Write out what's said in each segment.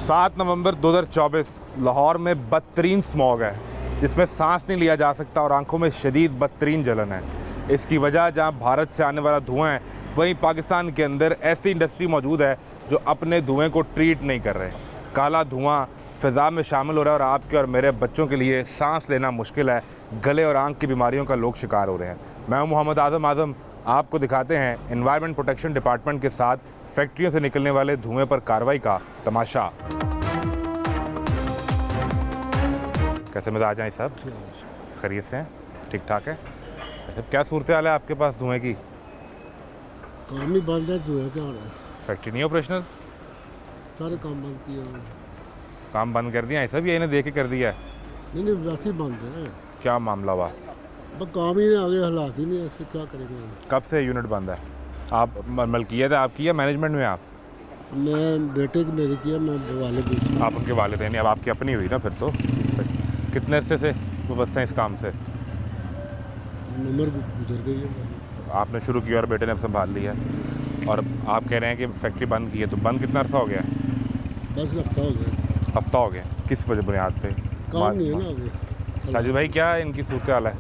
7 नवंबर 2024 लाहौर में बदतरीन स्मॉग है जिसमें सांस नहीं लिया जा सकता और आंखों में शदीद बदतरीन जलन है। इसकी वजह जहां भारत से आने वाला धुआं है, वहीं पाकिस्तान के अंदर ऐसी इंडस्ट्री मौजूद है जो अपने धुएं को ट्रीट नहीं कर रहे। काला धुआं फ़िज़ा में शामिल हो रहा है और आपके और मेरे बच्चों के लिए सांस लेना मुश्किल है। गले और आंख की बीमारियों का लोग शिकार हो रहे हैं। मैं हूं मोहम्मद आज़म। आपको दिखाते हैं एनवायरनमेंट प्रोटेक्शन डिपार्टमेंट के साथ फैक्ट्रियों से निकलने वाले धुएं पर कार्रवाई का तमाशा। कैसे मिजाज हैं सब? खैरियत से हैं? ठीक ठाक है? अच्छा, क्या सूरत हाल है आपके पास धुएं की? काम ही बंद है, धुएं क्या हो रहा है? फैक्ट्री नहीं ऑपरेशनल? सारे काम बंद किए हैं। काम बंद कर दिया है सब, ये इन्हें देख के कर दिया है? नहीं वैसे ही बंद है। क्या मामला हुआ? बस काम ही नहीं, आगे हालात ही नहीं, ऐसे क्या करेंगे हम? कब से यूनिट बंद है? आप मलकियत है आपकी या मैनेजमेंट में? आप? मैं बेटे की मेरी किया, मैं वालिद हूँ। आप उनके वालिद हैं, अब आपकी अपनी हुई ना फिर तो। कितने अरसे से वाबस्ते हैं इस काम से? उम्र गुजर गई है। आपने शुरू किया और बेटे ने अब संभाल लिया और आप कह रहे हैं कि फैक्ट्री बंद की है, तो बंद कितना अर्सा हो गया? बस हफ्ता हो गया। हफ्ता हो गया। किस वजह बुनियाद पे? काम नहीं है ना आगे। साजिद भाई, क्या इनकी सूरत हाल है?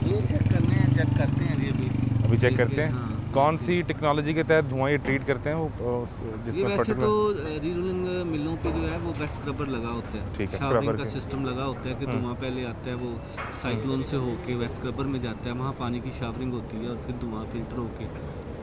ये चेक करते हैं ये अभी चेक करते हैं। हाँ। कौन सी टेक्नोलॉजी के तहत धुआं ये ट्रीट करते हैं? वो ये जिसमें वैसे पर्टिकुलर तो रीरोलिंग मिलों पे जो है वो वेट स्क्रबर लगा होता है। ठीक है, शावरिंग स्क्रबर का के। सिस्टम लगा होता है कि धुआं पहले आता है, वो साइक्लोन से होके वेट स्क्रबर में जाता है, वहाँ पानी की शावरिंग होती है और फिर धुआं फिल्टर होके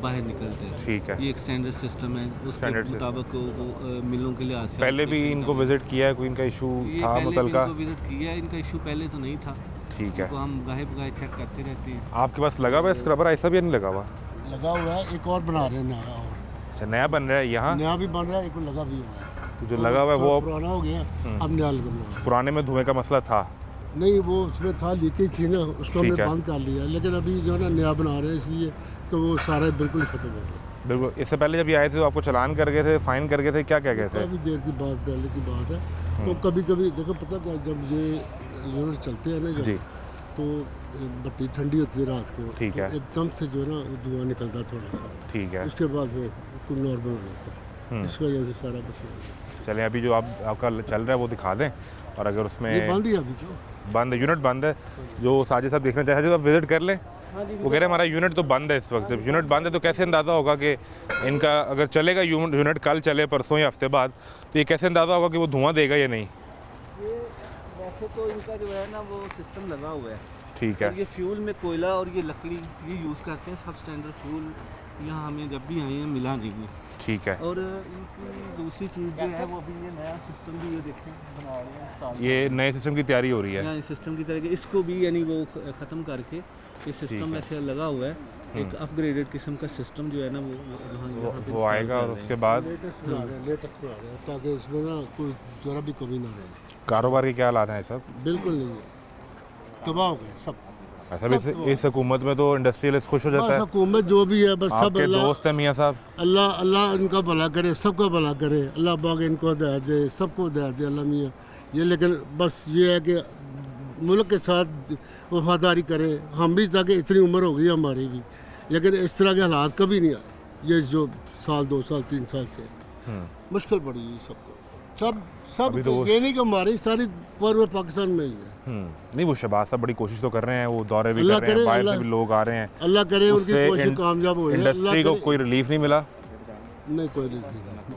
बाहर निकलते हैं। ठीक है। ये एक स्टैंडर्ड सिस्टम है, उसके Standard मुताबिक वो मिलों के लिहाज से पहले भी application इनको करें। विजिट किया है? कोई इनका इशू ये था पहले भी मुतलका? इनको विजिट किया है, इनका इशू पहले तो नहीं था। ठीक है। तो हम गाहे बगाहे चेक करते रहते हैं। आपके पास लगा हुआ है स्क्रबर ऐसा भी या नहीं लगा हुआ? लगा हुआ है, एक और बना रहे हैं नया, और अच्छा, नया बन रहा है यहाँ? नया भी बन रहा है, एक और लगा भी हुआ है। तो जो लगा हुआ है वो पुराना हो गया, अब नया लगा बना। पुराने में धुएं का मसला था? नहीं, वो उसमें था, लीकेज थी ना, उसको ठीक हमने है। बंद कर लिया, लेकिन अभी जो है ना नया बना रहे हैं, इसलिए कि वो सारा बिल्कुल ख़त्म हो गया। बिल्कुल। इससे पहले जब ये आए थे तो आपको चालान कर गए थे, फाइन कर गए थे, क्या क्या गए थे? काफ़ी देर की बात, पहले की बात है। तो कभी कभी देखो, पता क्या, जब ये यूनिट चलते हैं ना जी। जब, तो भट्टी ठंडी होती है रात को, ठीक तो है। एकदम से जो है ना धुआं निकलता है थोड़ा सा, ठीक है। उसके बाद वो कुछ नॉर्मल हो जाता है। इस वजह से सारा मसला चलें, अभी जो आपका चल रहा है वो दिखा दें, और अगर ये उसमें बंद ही है अभी तो। बंद यूनिट बंद है, जो साजिद साहब देखना चाहे तो आप विजिट कर लें। वो कह रहे हैं हमारा यूनिट तो बंद है इस वक्त। जब यूनिट बंद है तो कैसे अंदाज़ा होगा कि इनका अगर चलेगा यूनिट, कल चले परसों या हफ्ते बाद, तो ये कैसे अंदाज़ा होगा कि वो धुआं देगा या नहीं? ये वैसे तो इनका जो है ना वो सिस्टम लगा हुआ है। ठीक तो है। ये फ्यूल में कोयला और ये लकड़ी ये यूज़ करते हैं, सब स्टैंडर्ड फ्यूल यहाँ हमें जब भी आए हैं मिला नहीं है। ठीक है। और इनकी दूसरी चीज़ जो है वो अभी ये नया सिस्टम भी ये देखें बना रहे हैं, इंस्टॉल ये नए सिस्टम की तैयारी हो रही है? नए सिस्टम की तरह के इसको भी यानी वो ख़त्म करके ये ठीक सिस्टम है। ऐसे लगा हुआ है। एक अपग्रेडेड किस्म का सिस्टम जो है ना वो यहाँ पे वो install आएगा कर और रहे हैं। उसके बाद लेटेस्ट बना रहे हैं, लेटेस्ट बना रहे हैं, ताकि इसमें ना कोई ज़रा भी कमी ना रहे। कारोबार के क्या हालात हैं सब? बिल्कुल नहीं है, तबाह हो गए सब। ऐसा भी इस हुकूमत में तो इंडस्ट्रियलिस्ट खुश हो जाता बस है। हुकूमत जो भी है, बस सब आपके अल्लाह दोस्त हैं मियाँ साहब? अल्लाह इनका भला करे, सबका भला करे, अल्लाह पाक इनको हिदायत दे, सबको हिदायत दे अल्लाह मियाँ। ये लेकिन बस ये है कि मुल्क के साथ वफादारी करे हम भी, ताकि इतनी उम्र हो गई हमारी भी, लेकिन इस तरह के हालात कभी नहीं आए। ये जो साल 2 साल 3 साल से मुश्किल पड़ी है सबको, सब अभी तो ये नहीं कि हमारी सारी पूरे पाकिस्तान में ही है। नहीं, वो शहबाज साहब बड़ी कोशिश तो कर रहे हैं, वो दौरे भी अल्लाह कर रहे हैं, करे, बाहर से अल्लाह- भी लोग आ रहे हैं। अल्लाह करे उनकी उससे कोशिश कामयाब हो जाए। इंडस्ट्री को कोई रिलीफ नहीं मिला? नहीं, कोई नहीं,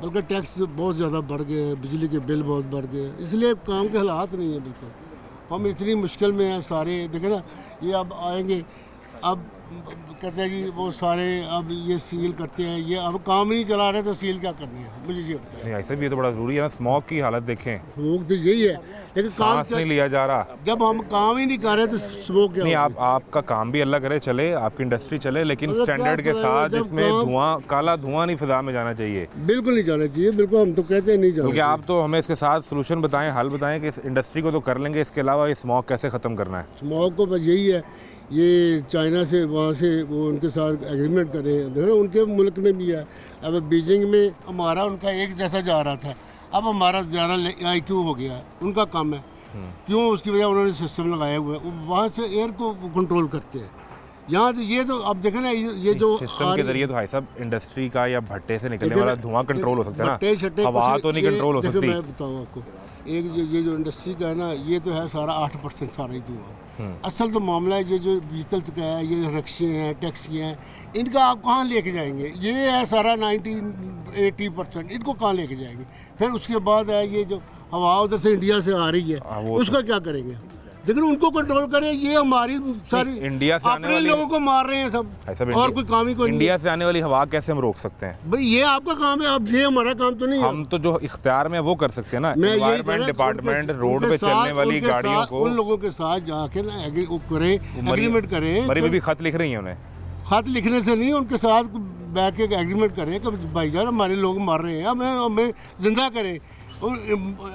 बल्कि टैक्स बहुत ज़्यादा बढ़ गए हैं, बिजली के बिल बहुत बढ़ गए हैं, इसलिए काम के हालात नहीं है बिल्कुल। हम इतनी मुश्किल में हैं सारे, देखे ना, ये अब आएंगे, अब कहते हैं कि वो सारे अब ये सील करते हैं, ये अब काम नहीं चला रहे तो सील क्या करनी है, मुझे ये बताया। नहीं, ऐसे भी ये तो बड़ा ज़रूरी है ना। स्मॉग की हालत देखें, स्मोक तो यही है, लेकिन काम सांस नहीं लिया जा रहा। जब हम काम ही नहीं कर रहे तो स्मोक क्या नहीं, होगी? आपका काम भी अल्लाह करे चले, आपकी इंडस्ट्री चले, लेकिन मतलब स्टैंडर्ड क्या के चलेगा साथ जब जिसमें काम- धुआं, काला धुआं नहीं फिजा में जाना चाहिए। बिल्कुल नहीं जाना चाहिए, बिल्कुल, हम तो कहते हैं नहीं जाना क्योंकि चाहिए। आप तो हमें इसके साथ सोल्यूशन बताएं, हल बताएं कि इस इंडस्ट्री को तो कर लेंगे, इसके अलावा ये स्मॉग कैसे ख़त्म करना है? स्मोक को बस यही है, ये चाइना से वहाँ से वो उनके साथ एग्रीमेंट करें, देखो उनके मुल्क में भी है। अब बीजिंग में हमारा उनका एक जैसा जा रहा था, अब हमारा ज़्यादा IQ हो गया है, उनका काम है। क्यों? उसकी वजह उन्होंने सिस्टम लगाया हुआ है, वो वहाँ से एयर को कंट्रोल करते हैं। यहाँ तो ये तो अब देखें ना ये जो सिस्टम के जरिए तो भाई साहब इंडस्ट्री का या भट्टे से निकलने देखिए वाला ना, धुआं कंट्रोल हो सकता है भट्टे शट्टे ना, हवा कुछ तो नहीं ये कंट्रोल हो देखो सकती। मैं बताऊँ आपको, एक ये जो इंडस्ट्री का है ना, ये तो है सारा 8% सारा ही धुआं। असल तो मामला है ये जो व्हीकल्स का है, ये रिक्शे हैं, टैक्सी हैं, इनका आप कहाँ लेके जाएंगे? ये है सारा 90-80%, इनको कहाँ लेके जाएंगे? फिर उसके बाद है ये जो हवा उधर से इंडिया से आ रही है, वो उसका क्या करेंगे? लेकिन उनको कंट्रोल करें, ये हमारी सारी इंडिया से आने अपने वाली लोगों को मार रहे हैं सब, भाई साहब, और कोई काम ही कोई नहीं है। इंडिया से आने वाली हवा कैसे हम रोक सकते हैं? भाई ये आपका काम है, अब ये हमारा काम तो नहीं है। हम तो जो इख्तियार में है वो कर सकते हैं ना, मैं यही कह रहा एनवायरमेंट हूं, डिपार्टमेंट उनके रोड पे साथ- चलने वाली उनके गाड़ियों साथ- को, उन लोगों के साथ जाके ना करें, एग्रीमेंट करें। मरी तो भी खत लिख रही है उन्हें। खत लिखने से नहीं, उनके साथ बैठ के एग्रीमेंट करें कि भाईजान हमारे लोग मर रहे हैं, हमें जिंदा करें, और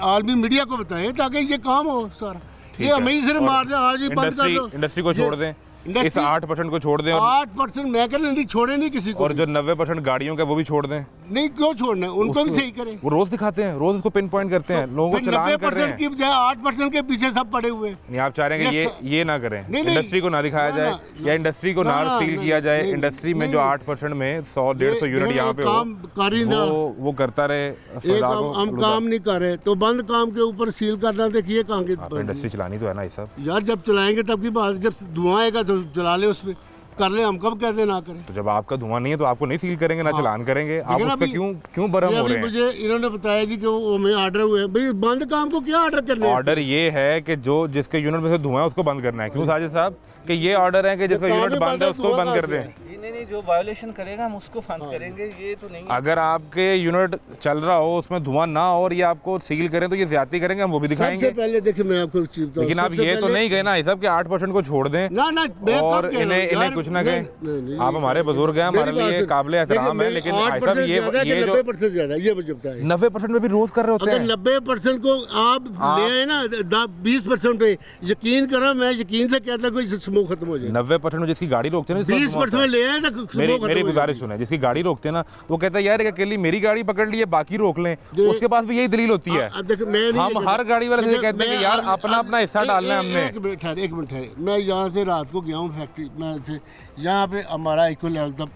आलमी मीडिया को बताएं ताकि ये काम हो सारा। ये हमें ही सिर्फ मार दें, आज ही बंद कर दो, इंडस्ट्री को छोड़ दें, इस 8% को छोड़ दें, और 8% मैं कह रहा छोड़े नहीं किसी को, और जो 90% गाड़ियों का वो भी छोड़ दें। नहीं क्यों छोड़ना है, उनको भी सही करें। वो रोज दिखाते हैं, रोज उसको पिन पॉइंट करते हैं, लोगों को चलान कर रहे 90% हैं। की बजाय 8% के पीछे सब पड़े हुए हैं। नहीं, आप चाह रहे हैं कि ये ना करें, नहीं, इंडस्ट्री को ना दिखाया ना, जाए, ना, या इंडस्ट्री को ना ना, सील ना, किया जाए, नहीं, इंडस्ट्री में नहीं, जो नहीं। 8% में 100-150 यूनिट यहाँ पे काम कारिंदा हो, वो करता रहे। एक हम काम नहीं कर रहे तो बंद काम के ऊपर सील करना, देखिए कहाँ के इंडस्ट्री चलानी तो है ना ये सब। यार, जब चलाएंगे तब की बात, जब धुआं आएगा तो चला ले, उसमें कर ले, हम कब कहते ना करें। तो जब आपका धुआं नहीं है तो आपको नहीं सील करेंगे, ना हाँ। चलान करेंगे, आप लेकिन उस पर अभी- क्यों बरहम ये हो अभी रहे हैं? मुझे इन्होंने बताया जी कि वो हमें ऑर्डर हुए हैं। भाई बंद काम को क्या ऑर्डर करने हैं? ऑर्डर ये है कि जो जिसके यूनिट में से धुआं है उसको बंद करना है। क्यों साजिद साहब कि ये ऑर्डर है कि जिसका काम यूनिट ही बंद बंद है है, उसको धुआं बंद कर कहाँ से दें। है? नहीं, जो वायोलेशन करेगा हम उसको बंद करेंगे, ये तो नहीं है। अगर आपके यूनिट चल रहा हो, उसमें धुआं ना हो और ये आपको सील करें तो ये ज्यादती करेंगे, हम वो भी दिखाएंगे। सबसे पहले देखिए मैं आपको एक चीज बताऊं, लेकिन आप सबसे ये तो पहले- नहीं गए ना सब कि 8% को छोड़ दें ना मैं कब और कह रहा हूं, इन्हें यार, कुछ ना नहीं, कहें। नहीं, आप हमारे बुजुर्ग हैं, हमारे मेरी बात लिए सुन। काबिल एहतराम है, देखिए, लेकिन 8% भाई साहब ज्यादा है ये कि जो 90% ज्यादा है, ये मुझे बताएं। 90% में भी रोज कर रहे होते अगर हैं। 90% को आप ले आए ना 20% पे, यकीन करो, मैं यकीन से कहता कोई स्मोक खत्म हो जाए। 90% में जिसकी गाड़ी रोकते हैं ना, 20% में ले आए तो स्मोक मेरी खत्म हो गुजारिश जाए। सुने, जिसकी गाड़ी रोकते हैं ना वो कहता है यार एक अकेली मेरी गाड़ी पकड़ ली है, बाकी रोक लें। ये- उसके पास भी यही दलील होती है। अब देखो, मैं नहीं हम कहता- हर गाड़ी वाले से देखो, कहते हैं कि मैं- यार अब- अपना अब- अपना हिस्सा एक- डालना है एक- हमने। एक मिनट ठहरे, मैं यहाँ से रात को गया हूँ फैक्ट्री में से, यहाँ पे हमारा इको लेवल था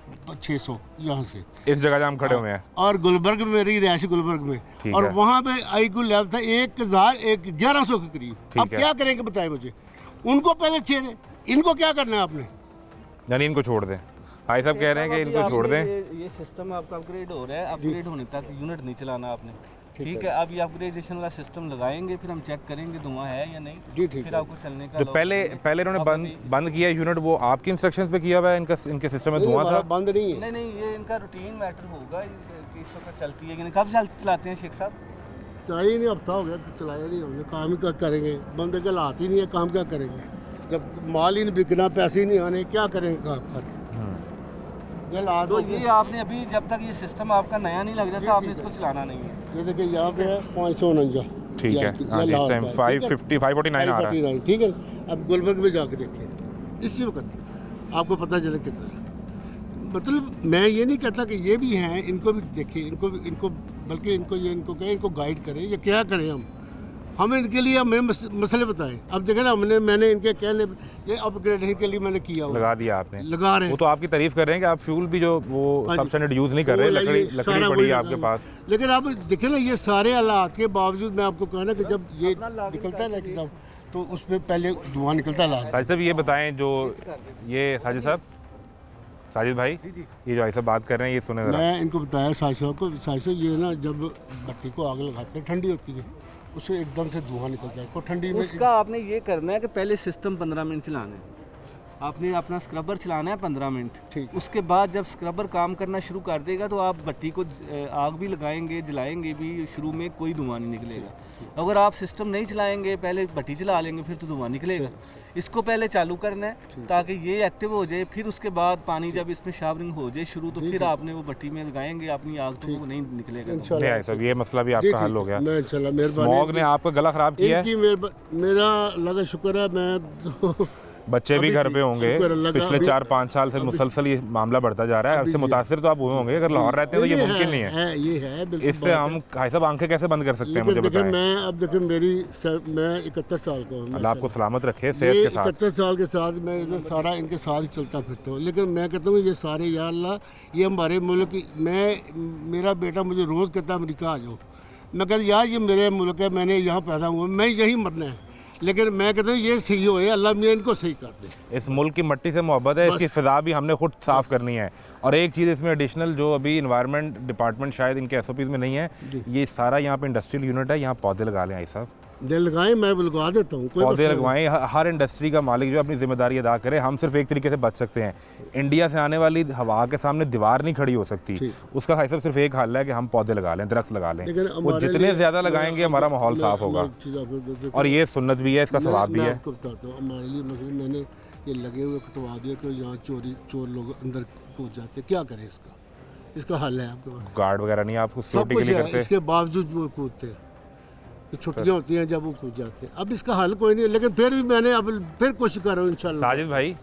600 यहाँ से, इस जगह जहाँ हम खड़े हुए हैं, और गुलबर्ग में, मेरी रिहायश गुलबर्ग में, ठीक और है। वहाँ पे आईक्यू लेवल था 1100 के करीब। ठीक अब है। क्या करेंगे बताए मुझे, उनको पहले छेड़े, इनको क्या करना है आपने? यानी इनको छोड़ दें। भाई साहब कह रहे हैं कि इनको छोड़ दें। ये सिस्टम आपका अपग्रेड हो रहा है, अपग्रेड होने तक यूनिट नहीं चलाना आपने, ठीक है। अब ये अपग्रेडेशन वाला सिस्टम लगाएंगे, फिर हम चेक करेंगे धुआं है या नहीं, जी ठीक फिर है। आपको चलने का जो allow पहले करेंगे। इन्होंने अब बंद किया यूनिट, वो आपकी इंस्ट्रक्शंस पे किया हुआ है? इनके सिस्टम में नहीं, धुआं हमारा था? बंद नहीं है। नहीं, ये इनका रूटीन मैटर होगा कि इस वक्त चलती है कि नहीं। कब चलाते हैं शेख साहब? चाहिए नहीं, हफ्ता हो गया चलाया नहीं हमने, काम ही क्या करेंगे, बंदे के हालात ही नहीं है, काम क्या करेंगे जब माल ही नहीं बिकना, पैसे ही नहीं आने, क्या करेंगे काम कर? ये हालात तो हो गए। ये आपने अभी, जब तक ये सिस्टम आपका नया नहीं लग जाता, आपने इसको चलाना नहीं है। ये देखिए यहाँ पे है 549। ठीक है, हाँ जी, इस टाइम 549 आ रहा है। ठीक है। अब गुलबर्ग में जाके देखिए इसी वक्त आपको पता चले कितना है। मतलब मैं ये नहीं कहता कि ये भी हैं, इनको भी देखिए, इनको बल्कि इनको कहें, इनको गाइड करें, ये क्या करें हम इनके लिए हमें मसले बताएं। अब देखें ना, मैंने इनके कहने ये अपग्रेडेशन के लिए मैंने किया हुआ, लगा दिया आपने, लगा रहे वो हैं। तो आपकी तारीफ कर रहे हैं कि आप फ्यूल भी जो वो हाँ जी। सब्सिडी यूज नहीं कर रहे, वो लकड़ी सारा पड़ी वही है आपके लगा पास। लेकिन अब देखें ना, ये सारे हालात के बावजूद मैं आपको कहा ना कि जब ये निकलता है ना एकदम, तो उस पर पहले धुआं निकलता है लास्ट। साजिद साहब ये बताएं, जो ये साजिद भाई, ये जो ऐसा बात कर रहे हैं ये सुने जरा। मैं इनको बताया साजिद को, साजिद ये ना जब भट्टी को आग लगाते हैं, ठंडी होती है, उससे एकदम से धुआं निकलता है, को ठंडी में उसका आपने ये करना है कि पहले सिस्टम 15 मिनट चलाना है, आपने अपना स्क्रबर चलाना है 15 मिनट। ठीक। उसके बाद जब स्क्रबर काम करना शुरू कर देगा तो आप भट्टी को आग भी लगाएंगे, जलाएंगे भी, शुरू में कोई धुआं नहीं निकलेगा। अगर आप सिस्टम नहीं चलाएंगे, पहले भट्टी चला लेंगे, फिर तो धुआं निकलेगा। इसको पहले चालू करना है ताकि ये एक्टिव हो जाए, फिर उसके बाद पानी जब इसमें शावरिंग हो जाए शुरू, तो फिर आपने वो भट्टी में लगाएंगे, अपनी आग तो वो नहीं निकलेगा। इंशाल्लाह। नहीं साहब, ये मसला भी जी, आपका ठीक हल हो है। गया। मैं इंशाल्लाह स्मॉग ने मेहरबानी, आपका गला खराब किया है? इनकी मेरा लगा शुक्र है। मैं तो बच्चे भी अभी घर ठीक, पे होंगे, शुक्र अल्लाह का, पिछले अभी- 4-5 साल से मुसलसल ये मामला बढ़ता जा रहा है, अभी इससे जी। मुतासिर तो आप हुए होंगे, अगर लाहौर रहते हैं तो ये मुमकिन नहीं है। ये है बिल्कुल इससे बात हम है। भाई साहब आंखें कैसे बंद कर सकते हैं, लेकिन मुझे देखिए बताएं। मैं अब देखिए मैं 71 साल का हूँ। अल्लाह आपको सलामत रखे सेहत ये के साथ। 71 साल के साथ मैं इधर सारा इनके साथ ही चलता फिरता हूँ, लेकिन मैं कहता हूँ ये सारे या अल्लाह ये हमारे मुल्क की, मेरा बेटा मुझे रोज़ कहता है अमेरिका आ जाओ, मैं कहता यार ये मेरे मुल्क है, मैंने यहाँ पैदा हुआ, मैं यहीं मरना है, लेकिन मैं कहता हूँ ये सही होए, अल्लाह मियाँ इनको सही कर दे। इस मुल्क की मट्टी से मोहब्बत है, इसकी बस। फ़िज़ा भी हमने खुद साफ़ करनी है। और एक चीज़ इसमें एडिशनल जो अभी इन्वायरमेंट डिपार्टमेंट शायद इनके एसओपीज़ में नहीं है, ये सारा यहाँ पे इंडस्ट्रियल यूनिट है, यहाँ पौधे लगा लें आई साहब, दिल लगाएं, मैं लगा देता हूँ, कोई पौधे मसला नहीं। लगवाएं। हर इंडस्ट्री का मालिक जो अपनी जिम्मेदारी अदा करे। हम सिर्फ एक तरीके से बच सकते हैं, इंडिया से आने वाली हवा के सामने दीवार नहीं खड़ी हो सकती, ठीक। उसका भाई साहब सिर्फ एक हल है कि हम पौधे लगा लें, दरख्त लगा लें। लेकिन वो हमारे जितने लिए- ज़्यादा मैं लगाएंगे आपको- हमारा माहौल मैं- साफ़ मैं होगा, एक चीज़ आपको देखो- और ये सुन्नत भी है, इसका सवाब भी मैं है। आपको बताता हूँ, हमारे लिए मसलन मैंने ये लगे हुए कटवा दिया कि यहाँ चोर लोग अंदर कूद जाते, क्या करें इसका हल है आपके पास? गार्ड वगैरह नहीं आप सब सिक्योरिटी के कुछ लिए है, करते? इसके बावजूद वो कूदते हैं, तो छुट्टियाँ होती हैं जब वो कूद जाते हैं। अब इसका हल कोई नहीं है, लेकिन फिर भी मैंने अब फिर कोशिश कर रहा हूँ इंशाल्लाह। साजिद भाई,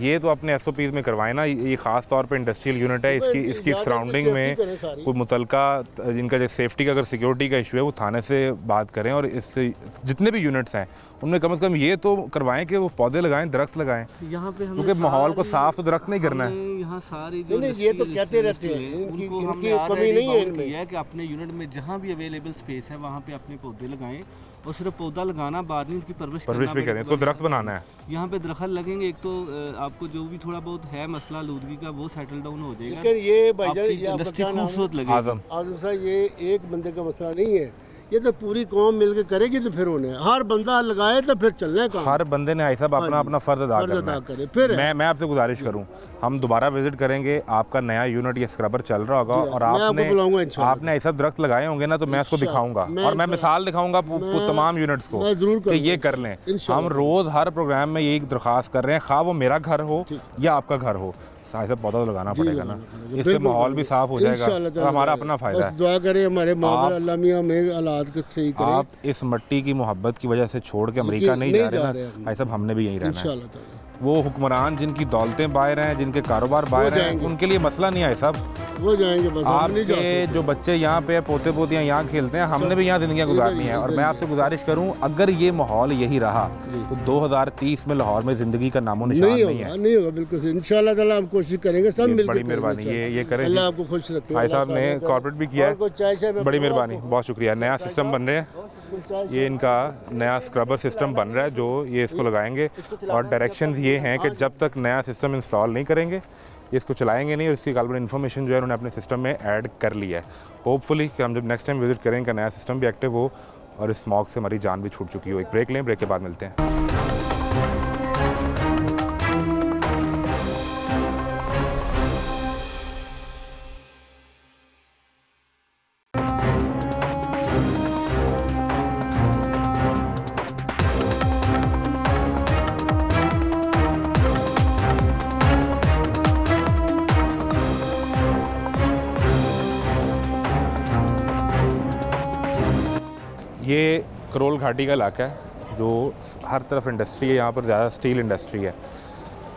ये तो अपने एसओपीज़ में करवाएं ना, ये ख़ास तौर पे इंडस्ट्रियल यूनिट है, इसकी ज़्यादा सराउंडिंग सेफ्टी में करें सारी। कोई मुतलका इनका जो सेफ्टी का अगर सिक्योरिटी का इशू है वो थाने से बात करें, और इससे जितने भी यूनिट्स हैं उनमें कम से कम ये तो करवाएं कि वो पौधे लगाएं, दरख्त लगाएं, यहाँ पे हमने क्योंकि माहौल को सारी- साफ तो दरख्त नहीं करना है। हमने यहाँ सारी जो नहीं, ये तो इंडस्ट्रियल कहते रहते हैं, इंडस्ट्री है, इनकी- उनको इनकी हमने कमी already नहीं है bound इनमें। किया है कि अपने यूनिट में जहाँ भी अवेलेबल स्पेस है वहाँ पे अपने पौधे लगाएं, और सिर्फ पौधा लगाना बाद में उसकी परवरिश परवरिश भी करना करें, इसको दरख्त बनाना है। यहाँ पे दरख्त लगेंगे, एक तो आपको जो भी थोड़ा बहुत है मसला आलूदगी का वो सेटल डाउन हो जाएगा, लेकिन ये भाईजान आपकी ये आपका इंडस्ट्री क्या नाम है? खूबसूरत लगेगी। आजम, आजम साहब, ये एक बंदे का मसला नहीं है, ये तो पूरी कौम मिलके करेगी, तो फिर उन्हें हर बंदा लगाए तो फिर चलना है काम। हर बंदे ने आई साहब अपना अपना फ़र्ज अदा फर्ज करना अदा है। करे, फिर है। मैं आपसे गुजारिश करूं, हम दोबारा विजिट करेंगे, आपका नया यूनिट ये स्क्रबर चल रहा होगा, जी, और मैं आपको बुलाऊंगा इंशाल्लाह। आपने ऐसा दरख्त लगाए होंगे ना, तो मैं उसको इंशाल्लाह, दिखाऊंगा, मैं और मैं इंशाल्लाह- मिसाल दिखाऊंगा तमाम यूनिट्स को मैं ज़रूर कि करूंगा ये कर लें। इंशाल्लाह। हम रोज़ हर प्रोग्राम में यही दरख्वास्त कर रहे हैं, खा वो मेरा घर हो या आपका घर हो, साहिब पौधा तो लगाना पड़ेगा ना, इससे बिल्कुल माहौल भी साफ हो जाएगा इंशाल्लाह और ताला हमारा लगाएगा। अपना फ़ायदा बस है। दुआ करें हमारे मामला आप- अल्लाह मियां में हालात को सही करे आप इस मट्टी की मोहब्बत की वजह से छोड़ के अमेरिका नहीं जा रहे ना, भाई साहब हमने भी यहीं रहना है। इंशाल्लाह ताला। वो हुक्मरान जिनकी दौलतें बाहर हैं, जिनके कारोबार बाहर हैं, जाएंगे। उनके लिए मसला नहीं है साहब। वो जाएंगे, बस हम नहीं जा आपके सकते। जो बच्चे यहाँ पे पोते पोतियाँ यहाँ खेलते हैं, हमने भी यहाँ ज़िंदगियाँ गुजारनी है। और मैं आपसे गुजारिश करूँ, अगर ये माहौल यही रहा तो 2030 में लाहौर में ज़िंदगी का नामो निशान नहीं नहीं होगा, है। नहीं होगा, बिल्कुल सही। इंशाल्लाह ताला हम कोशिश करेंगे, सब ये मिलकर बड़ी करेंगे मेहरबानी, इंशाल्लाह। ये करें अल्लाह जी। आपको खुश रखे। भाई अल्लाह साहब ने सारे कॉर्पोरेट भी किया और कोई चाय शाय है, में बड़ी बताओ मेहरबानी, आपको। बहुत शुक्रिया। नया सिस्टम बन रहे हैं, कोई चाय ये इनका नया स्क्रबर सिस्टम बन रहा है जो ये इसको लगाएंगे, और डायरेक्शंस ये हैं कि जब तक नया सिस्टम इंस्टॉल नहीं करेंगे ये इसको चलाएंगे नहीं, और इसकी गालबन इन्फॉर्मेशन जो है उन्होंने अपने सिस्टम में ऐड कर लिया है। होपफुली कि हम जब नेक्स्ट टाइम विजिट करें इनका नया सिस्टम भी एक्टिव हो और इस स्मॉग से हमारी जान भी छूट चुकी हो। एक ब्रेक लें, ब्रेक के बाद मिलते हैं। ये करोल घाटी का इलाका है जो हर तरफ इंडस्ट्री है, यहाँ पर ज़्यादा स्टील इंडस्ट्री है।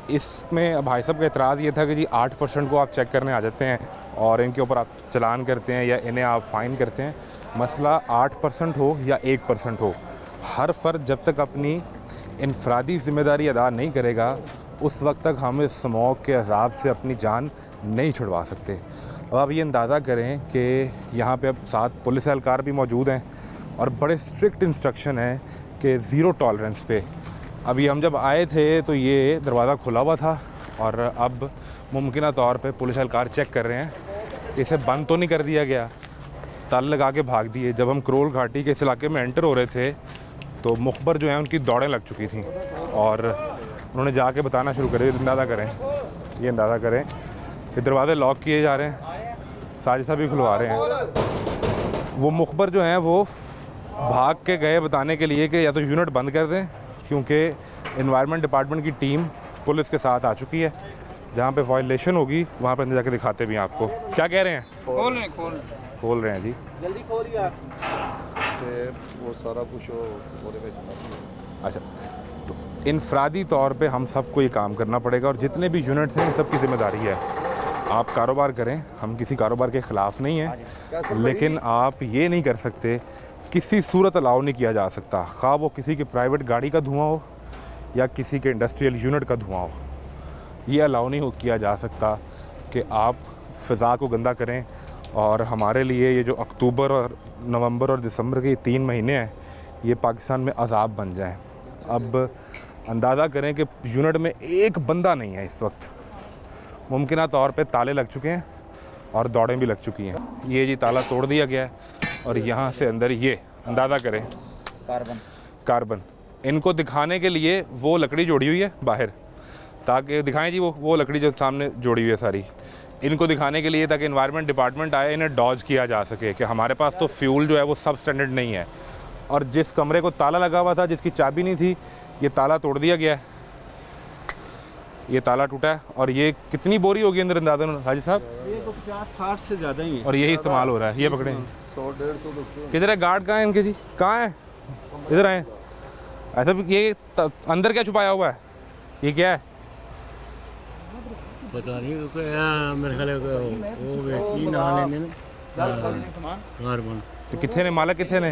इसमें अब भाई साहब का एतराज़ ये था कि जी 8% को आप चेक करने आ जाते हैं और इनके ऊपर आप चलान करते हैं या इन्हें आप फ़ाइन करते हैं। मसला 8% हो या 1% हो, हर फ़र्द जब तक अपनी इनफरादी ज़िम्मेदारी अदा नहीं करेगा उस वक्त तक हम इस स्मॉग के अजाब से अपनी जान नहीं छुड़वा सकते। अब आप ये अंदाज़ा करें कि यहाँ पे अब 7 पुलिस एहलकार भी मौजूद हैं और बड़े स्ट्रिक्ट इंस्ट्रक्शन है कि ज़ीरो टॉलरेंस पे। अभी हम जब आए थे तो ये दरवाज़ा खुला हुआ था और अब मुमकिन तौर पे पुलिस एहलकार चेक कर रहे हैं कि इसे बंद तो नहीं कर दिया गया, ताल लगा के भाग दिए। जब हम करोल घाटी के इस इलाके में एंटर हो रहे थे तो मुखबर जो है उनकी दौड़ें लग चुकी थी और उन्होंने जाके बताना शुरू करे, अंदाज़ा करें, ये अंदाज़ा करें कि दरवाज़े लॉक किए जा रहे हैं, साजिशा भी खुलवा रहे हैं। वो मुखबर जो हैं वो भाग के गए बताने के लिए कि या तो यूनिट बंद कर दें, क्योंकि एनवायरनमेंट डिपार्टमेंट की टीम पुलिस के साथ आ चुकी है। जहाँ पे वायलेशन होगी वहाँ पे अंदर जाके दिखाते भी हैं आपको। क्या कह रहे हैं? खोल रहे हैं जी। जल्दी खोलिए आप। ਤੇ ਉਹ ਸਾਰਾ ਕੁਝ ਉਹਦੇ ਵਿੱਚ अच्छा, तो इनफरादी तौर पे हम सबको ये काम करना पड़ेगा और जितने भी यूनिट्स हैं इन सब की जिम्मेदारी है। आप कारोबार करें, हम किसी कारोबार के ख़िलाफ़ नहीं हैं, लेकिन आप ये नहीं कर सकते, किसी सूरत अलाउ नहीं किया जा सकता, खा वो किसी की प्राइवेट गाड़ी का धुआं हो या किसी के इंडस्ट्रियल यूनिट का धुआं हो, ये अलाउ नहीं किया जा सकता कि आप फ़िज़ा को गंदा करें। और हमारे लिए ये जो अक्टूबर और नवंबर और दिसंबर के 3 महीने हैं, ये पाकिस्तान में अज़ाब बन जाएं। अब अंदाज़ा करें कि यूनिट में एक बंदा नहीं है इस वक्त, मुमकिन तौर पे ताले लग चुके हैं और दौड़ें भी लग चुकी हैं। ये जी ताला तोड़ दिया गया है और यहाँ से अंदर ये अंदाज़ा करें कार्बन इनको दिखाने के लिए वो लकड़ी जोड़ी हुई है बाहर, ताकि दिखाएं जी वो लकड़ी जो सामने जोड़ी हुई है सारी, इनको दिखाने के लिए ताकि एनवायरनमेंट डिपार्टमेंट आए, इन्हें डॉज किया जा सके कि हमारे पास तो फ्यूल जो है वो सब स्टैंडर्ड नहीं है। और जिस कमरे को ताला लगा हुआ था, जिसकी चाबी नहीं थी, ये ताला तोड़ दिया गया है, ये ताला टूटा है। और ये कितनी बोरी होगी अंदर अंदाज़न हाजी साहब? ये तो 50-60 से ज़्यादा ही है। और यही इस्तेमाल हो रहा है। ये पकड़े 100-150 किधर है गार्ड, कहाँ है इनके जी, कहाँ है? इधर आए। ऐसा भी ये अंदर क्या छुपाया हुआ है, ये क्या है? पता नहीं मेरे ख्याल वो व्यक्ति ना लेने कार्बन तो कितने ने मालक, कितने ने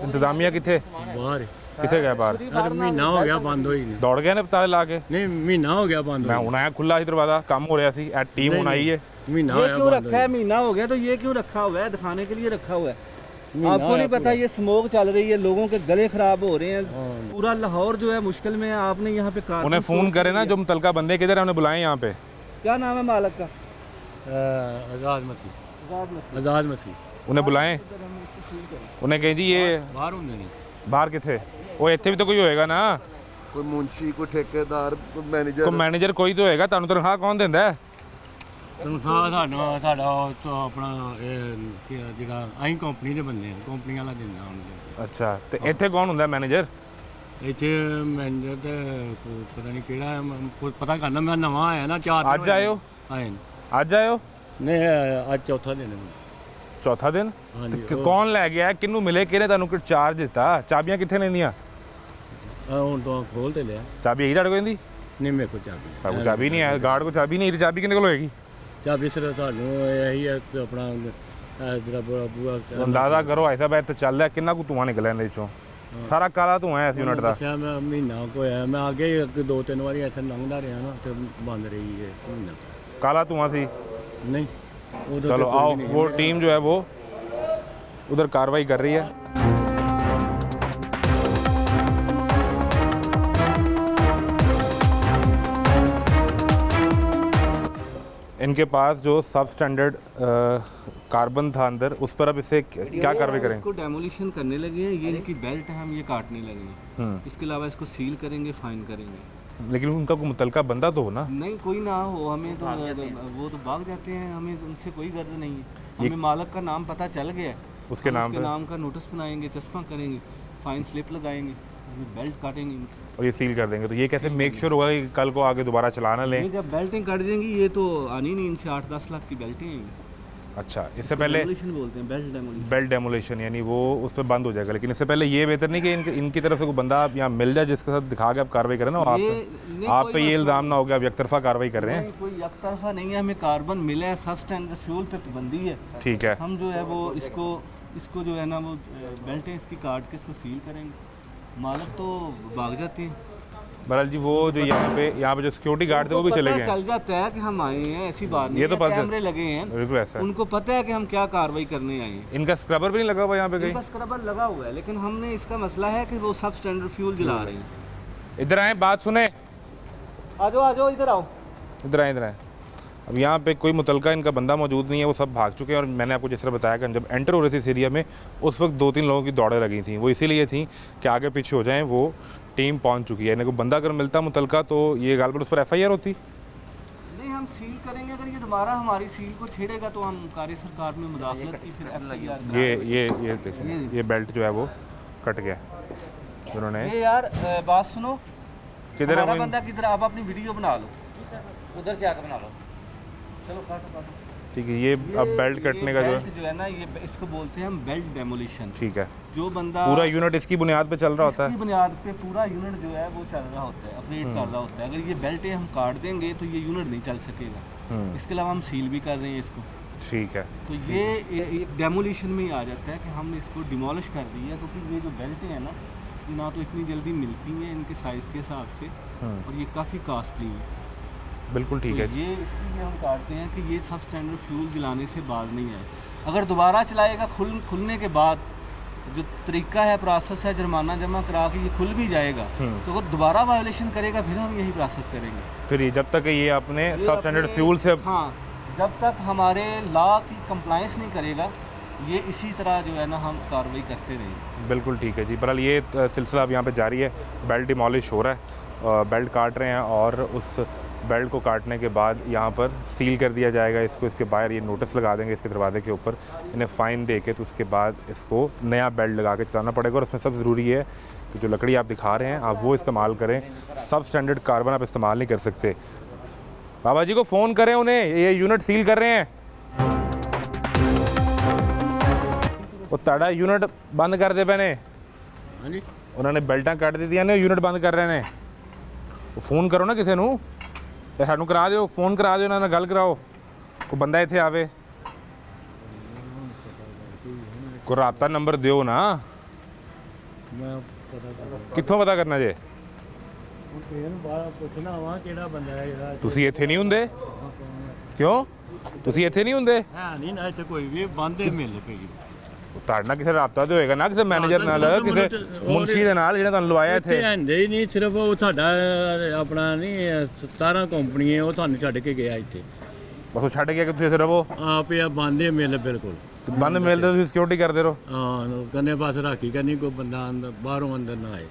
इंतजामिया, कितने बाहर कितने गए बाहर? अरे महीना हो गया बंद हो ही नहीं दौड़ गए ने ताले ला के? नहीं महीना हो गया बंद मैं हो ਹੁਣ ਆਇਆ ਖੁੱਲਾ ਸੀ ਦਰਵਾਜ਼ਾ, ਕੰਮ ਹੋ ਰਿਹਾ ਸੀ, टीम ਹੁਣ आई है। महीना हो ये गया क्यों बंद रखा है? महीना हो गया तो ये क्यों रखा हुआ है? दिखाने के लिए रखा हुआ है। आपको नहीं पता ये स्मोक चल रही है, लोगों के गले खराब हो रहे हैं, पूरा लाहौर जो है मुश्किल में है। आपने यहाँ पे कार उन्हें फ़ोन करे ना, जो मुतलका बंदे किधर है उन्हें बुलाएं यहाँ पे। क्या नाम है मालक का? आज़ाद मसीह आज़ाद मसीह उन्हें बुलाएं, उन्हें कहें जी ये बाहर होंगे नहीं बाहर किथे, वो ਇੱਥੇ भी तो कोई होएगा ना, कोई मुंशी, कोई ठेकेदार, कोई मैनेजर, कोई मैनेजर कोई तो होएगा। ਤੁਹਾਨੂੰ ਤਨਖਾਹ ਕੌਣ ਦਿੰਦਾ ਹੈ? ਤਨਖਾਹ ਸਾਡਾ ਉਹ ਤੋਂ ਆਪਣਾ ਜਿਹੜਾ ਅਸੀਂ ਕੰਪਨੀ ਦੇ ਬੰਦੇ ਹਾਂ, ਕੰਪਨੀ ਵਾਲਾ ਦਿੰਦਾ ਹੁਣ। ਅੱਛਾ, ਤੇ ਇੱਥੇ ਕੌਣ ਹੁੰਦਾ ਮੈਨੇਜਰ? ਇੱਥੇ ਮੈਨੇਜਰ ਤੇ ਪਤਾ ਨਹੀਂ ਕਿਹੜਾ ਹੈ, ਕੋਈ ਪਤਾ ਕਰਨਾ, ਮੈਂ ਨਵਾਂ ਆਇਆ ਨਾ 4 ਦਿਨ ਅੱਜ ਆਏ ਹੋ? ਆਏ ਅੱਜ ਆਏ ਹੋ? ਨਹੀਂ ਅੱਜ ਚੌਥਾ ਦਿਨ ਹੈ। ਚੌਥਾ ਦਿਨ? ਹਾਂਜੀ ਤੇ ਕੌਣ ਲੈ ਗਿਆ, ਕਿਹਨੂੰ ਮਿਲੇ, ਕਿਹਨੇ ਤੁਹਾਨੂੰ ਕੋਈ ਚਾਰਜ ਦਿੱਤਾ? ਚਾਬੀਆਂ ਕਿੱਥੇ ਨੇ ਇਹਦੀਆਂ? ਹੁਣ ਤੋਂ ਖੋਲ ਤੇ ਲਿਆ। ਚਾਬੀ ਹੈਗੀ ਤੁਹਾਡੇ ਕੋਲ ਇਹਦੀ? ਨਹੀਂ ਮੇਰੇ ਕੋਲ ਚਾਬੀ ਤੁਹਾਨੂੰ ਚਾਬੀ ਨਹੀਂ ਹੈ, ਗਾਰਡ ਕੋਲ ਚਾਬੀ ਨਹੀਂ, ਚਾਬੀ ਕਿਹਦੇ ਕੋਲ ਹੋਏਗੀ? ਚਾਬੀ ਸਿਰ ਸਾਨੂੰ ਇਹੀ ਹੈ ਕਿ ਆਪਣਾ ਜਿਹੜਾ ਬੂਆ ਅੰਦਾਜ਼ਾ ਕਰੋ ਐਸਾ ਬੈਠ ਚੱਲ ਰਿਹਾ, ਕਿੰਨਾ ਕੁ ਧੂੰਆਂ ਨਿਕਲਿਆ ਇਹਦੇ ਵਿੱਚੋਂ, ਸਾਰਾ ਕਾਲਾ ਧੂੰਆਂ ਹੈ ਇਸ ਯੂਨਿਟ ਦਾ। ਦੱਸਿਆ ਮੈਂ ਮਹੀਨਾ ਕੋ ਹੋਇਆ, ਮੈਂ ਅੱਗੇ 2-3 ਵਾਰੀ ਇੱਥੇ ਲੰਘਦਾ ਰਿਹਾ ਨਾ ਤੇ ਬੰਦ ਰਹੀ ਹੈ ਮਹੀਨਾ। काला धुआं सी? नहीं उधर चलो तो कोई आओ, नहीं है। वो टीम जो है वो उधर कार्रवाई कर रही है। इनके पास जो सब स्टैंडर्ड कार्बन था अंदर, उस पर अब इसे क्या कार्रवाई करेंगे? इसको डेमोलिशन करने लगे हैं, ये इनकी बेल्ट है, हम ये काटने लगे हैं। इसके अलावा इसको सील करेंगे, फाइन करेंगे। लेकिन उनका कोई मुतलका बंदा तो हो ना? नहीं कोई ना हो, हमें तो वो तो भाग जाते हैं, हमें उनसे कोई गर्ज नहीं है। हमें मालक का नाम पता चल गया है, उसके नाम पे नाम का नोटिस बनाएंगे, चश्मा करेंगे, फाइन स्लिप लगाएंगे, हमें बेल्ट काटेंगे इनकी। और ये सील कर देंगे। तो ये कैसे मेक श्योर होगा कि कल को आगे दोबारा चलाना लें? ये जब बेल्टें कट जाएंगी, ये तो आनी नहीं, इनसे 8-10 लाख की बेल्टें हैं। अच्छा, इससे पहले डेमोलिशन बोलते हैं, बेल्ट डेमोलिशन। बेल्ट डेमोलेशन, यानी वो उस पर बंद हो जाएगा। लेकिन इससे पहले ये बेहतर नहीं कि इनकी तरफ से कोई बंदा आप यहाँ मिल जाए जिसके साथ दिखा के आप कार्रवाई करें ना, आप पे ये इल्ज़ाम ना हो गया आप एकतरफा कार्रवाई कर रहे हैं। कोई एकतरफा नहीं है, हमें कार्बन मिला है, सब स्टैंडर्ड फ्यूल पे पाबंदी है। ठीक है, हम जो है वो इसको जो है ना वो बेल्टें इसकी काट के इसको सील करेंगे। मालक तो भाग जाते हैं। बहरहाल जी वो जो यहाँ पे जो सिक्योरिटी गार्ड थे वो भी चले गए। चल जाता है कि हम आए हैं, ऐसी बात नहीं ये तो है, पता है। कैमरे लगे हैं, बिल्कुल ऐसा है। उनको पता है कि हम क्या कार्रवाई करने आए हैं। इनका स्क्रबर भी नहीं लगा हुआ यहाँ पे कहीं? इनका स्क्रबर लगा हुआ है, लेकिन हमने इसका मसला है कि वो सब स्टैंडर्ड फ्यूल जला रहे हैं। इधर आए, बात सुने, आ जाओ इधर आओ। इधर आए। अब यहाँ पे कोई मुतलका इनका बंदा मौजूद नहीं है, वो सब भाग चुके हैं। और मैंने आपको जिस तरह बताया कि हम जब एंटर हो रहे थे इस एरिया में, उस वक्त 2-3 लोगों की दौड़ें लगी थी। वो इसीलिए थी कि आगे पीछे हो जाएं, वो टीम पहुँच चुकी है। इन्हें कोई बंदा अगर मिलता मुतलका तो ये गालबन उस पर FIR होती। नहीं, हम सील करेंगे, अगर ये दोबारा हमारी सील को छेड़ेगा तो हम कार्य सरकार में मुदाखलत की फिर FIR। ये देखिए, ये बेल्ट जो है वो कट गया उन्होंने। ये यार बात सुनो, किधर है हमारा वो? बंदा किधर? आप अपनी वीडियो बना लो, उधर से आकर बना लो। चलो काटो। ठीक है, ये अब बेल्ट कटने का बेल्ट जो है ना, ये इसको बोलते हैं हम बेल्ट डेमोलिशन। ठीक है, जो बंदा पूरा यूनिट इसकी बुनियाद पे चल रहा होता इसकी है। बुनियाद पे पूरा यूनिट जो है वो चल रहा होता है, ऑपरेट कर रहा होता है। अगर ये बेल्टें हम काट देंगे तो ये यूनिट नहीं चल सकेगा। इसके अलावा हम सील भी कर रहे हैं इसको। ठीक है, तो ये डेमोलिशन में ही आ जाता है कि हम इसको डिमोलिश कर दिया, क्योंकि ये जो बेल्टें हैं ना तो इतनी जल्दी मिलती हैं इनके साइज़ के हिसाब से, और ये काफ़ी कॉस्टली है। बिल्कुल ठीक तो है। ये इसलिए हम काटते हैं कि ये सब स्टैंडर्ड फ्यूल जलाने से बाज नहीं आए। अगर दोबारा चलाएगा खुलने के बाद जो तरीका है, प्रोसेस है, जुर्माना जमा करा के ये खुल भी जाएगा, तो अगर दोबारा वायोलेशन करेगा फिर हम यही प्रोसेस करेंगे। फिर ये जब तक ये अपने ये सब स्टैंडर्ड अपने- फ्यूल से हाँ, जब तक हमारे लॉ की कंप्लायंस नहीं करेगा, ये इसी तरह जो है ना हम कार्रवाई करते रहेंगे। बिल्कुल ठीक है जी। बहरहाल ये सिलसिला अब यहाँ पे जारी है, बेल्ट डिमॉलिश हो रहा है, बेल्ट काट रहे हैं और उस बेल्ट को काटने के बाद यहाँ पर सील कर दिया जाएगा इसको। इसके बाहर ये नोटिस लगा देंगे इसके दरवाजे के ऊपर, इन्हें फ़ाइन दे के तो उसके बाद इसको नया बेल्ट लगा के चलाना पड़ेगा। और उसमें सब ज़रूरी है कि जो लकड़ी आप दिखा रहे हैं आप वो इस्तेमाल करें, सब स्टैंडर्ड कार्बन आप इस्तेमाल नहीं कर सकते। बाबा जी को फ़ोन करें, उन्हें ये यूनिट सील कर रहे हैं। वो ताड़ा यूनिट बंद कर दे पैने, हाँ जी, उन्होंने बेल्टां ਕੱਢ ਦਿੱਤੀਆਂ ਨੇ, यूनिट बंद कर रहे ਨੇ। ਉਹ ਫੋਨ ਕਰੋ ਨਾ ਕਿਸੇ ਨੂੰ, ਤੇ ਸਾਨੂੰ ਕਰਾ ਦਿਓ, ਫੋਨ ਕਰਾ ਦਿਓ, ਉਹਨਾਂ ਨਾਲ ਗੱਲ ਕਰਾਓ, ਕੋਈ ਬੰਦਾ ਇੱਥੇ ਆਵੇ, ਕੋਈ ਰਾਬਤਾ ਨੰਬਰ ਦਿਓ ਨਾ। ਮੈਂ ਪਤਾ ਕਰ ਕਿੱਥੋਂ ਪਤਾ ਕਰਨਾ ਜੇ? ਇਹਨੂੰ ਬਾਹਰ ਪੁੱਛਣਾ ਵਾ ਕਿਹੜਾ ਬੰਦਾ ਹੈ ਜਿਹੜਾ ਤੁਸੀਂ ਇੱਥੇ ਨਹੀਂ ਹੁੰਦੇ? ਕਿਉਂ ਤੁਸੀਂ ਇੱਥੇ ਨਹੀਂ ਹੁੰਦੇ? ਹੈ ਨਹੀਂ ਨਾ ਇੱਥੇ ਕੋਈ ਵੀ ਬੰਦੇ ਮਿਲ ਪਈ। ਤੁਹਾਡੇ ਨਾਲ ਕਿਸੇ ਰਾਬਤਾ ਤੇ ਹੋਏਗਾ ਨਾ, ਕਿਸੇ ਮੈਨੇਜਰ ਨਾਲ, ਕਿਸੇ ਮੁਨਸ਼ੀ ਦੇ ਨਾਲ ਜਿਹੜਾ ਤੁਹਾਨੂੰ ਲਵਾਇਆ ਇੱਥੇ। ਆਂਦੇ ਹੀ ਨਹੀਂ, ਸਿਰਫ ਉਹ ਸਾਡਾ ਆਪਣਾ ਨਹੀਂ 17 ਕੰਪਨੀ ਹੈ, ਉਹ ਤੁਹਾਨੂੰ ਛੱਡ ਕੇ ਗਿਆ ਇੱਥੇ। ਬਸ ਉਹ ਛੱਡ ਗਿਆ ਕਿ ਤੁਸੀਂ ਇੱਥੇ ਰਹੋ? ਆਪ ਇਹ ਬੰਦੇ ਮਿਲ ਬਿਲਕੁਲ ਬੰਦ ਮਿਲਦੇ ਤੁਸੀਂ ਸਿਕਿਉਰਿਟੀ ਕਰਦੇ ਰਹੋ? ਹਾਂ, ਕਹਿੰਦੇ ਬਸ ਰਾਖੀ ਕਰਨੀ, ਕੋਈ ਬੰਦਾ ਅੰਦਰ ਬਾਹਰੋਂ ਅੰਦਰ ਨਾ ਆਏ।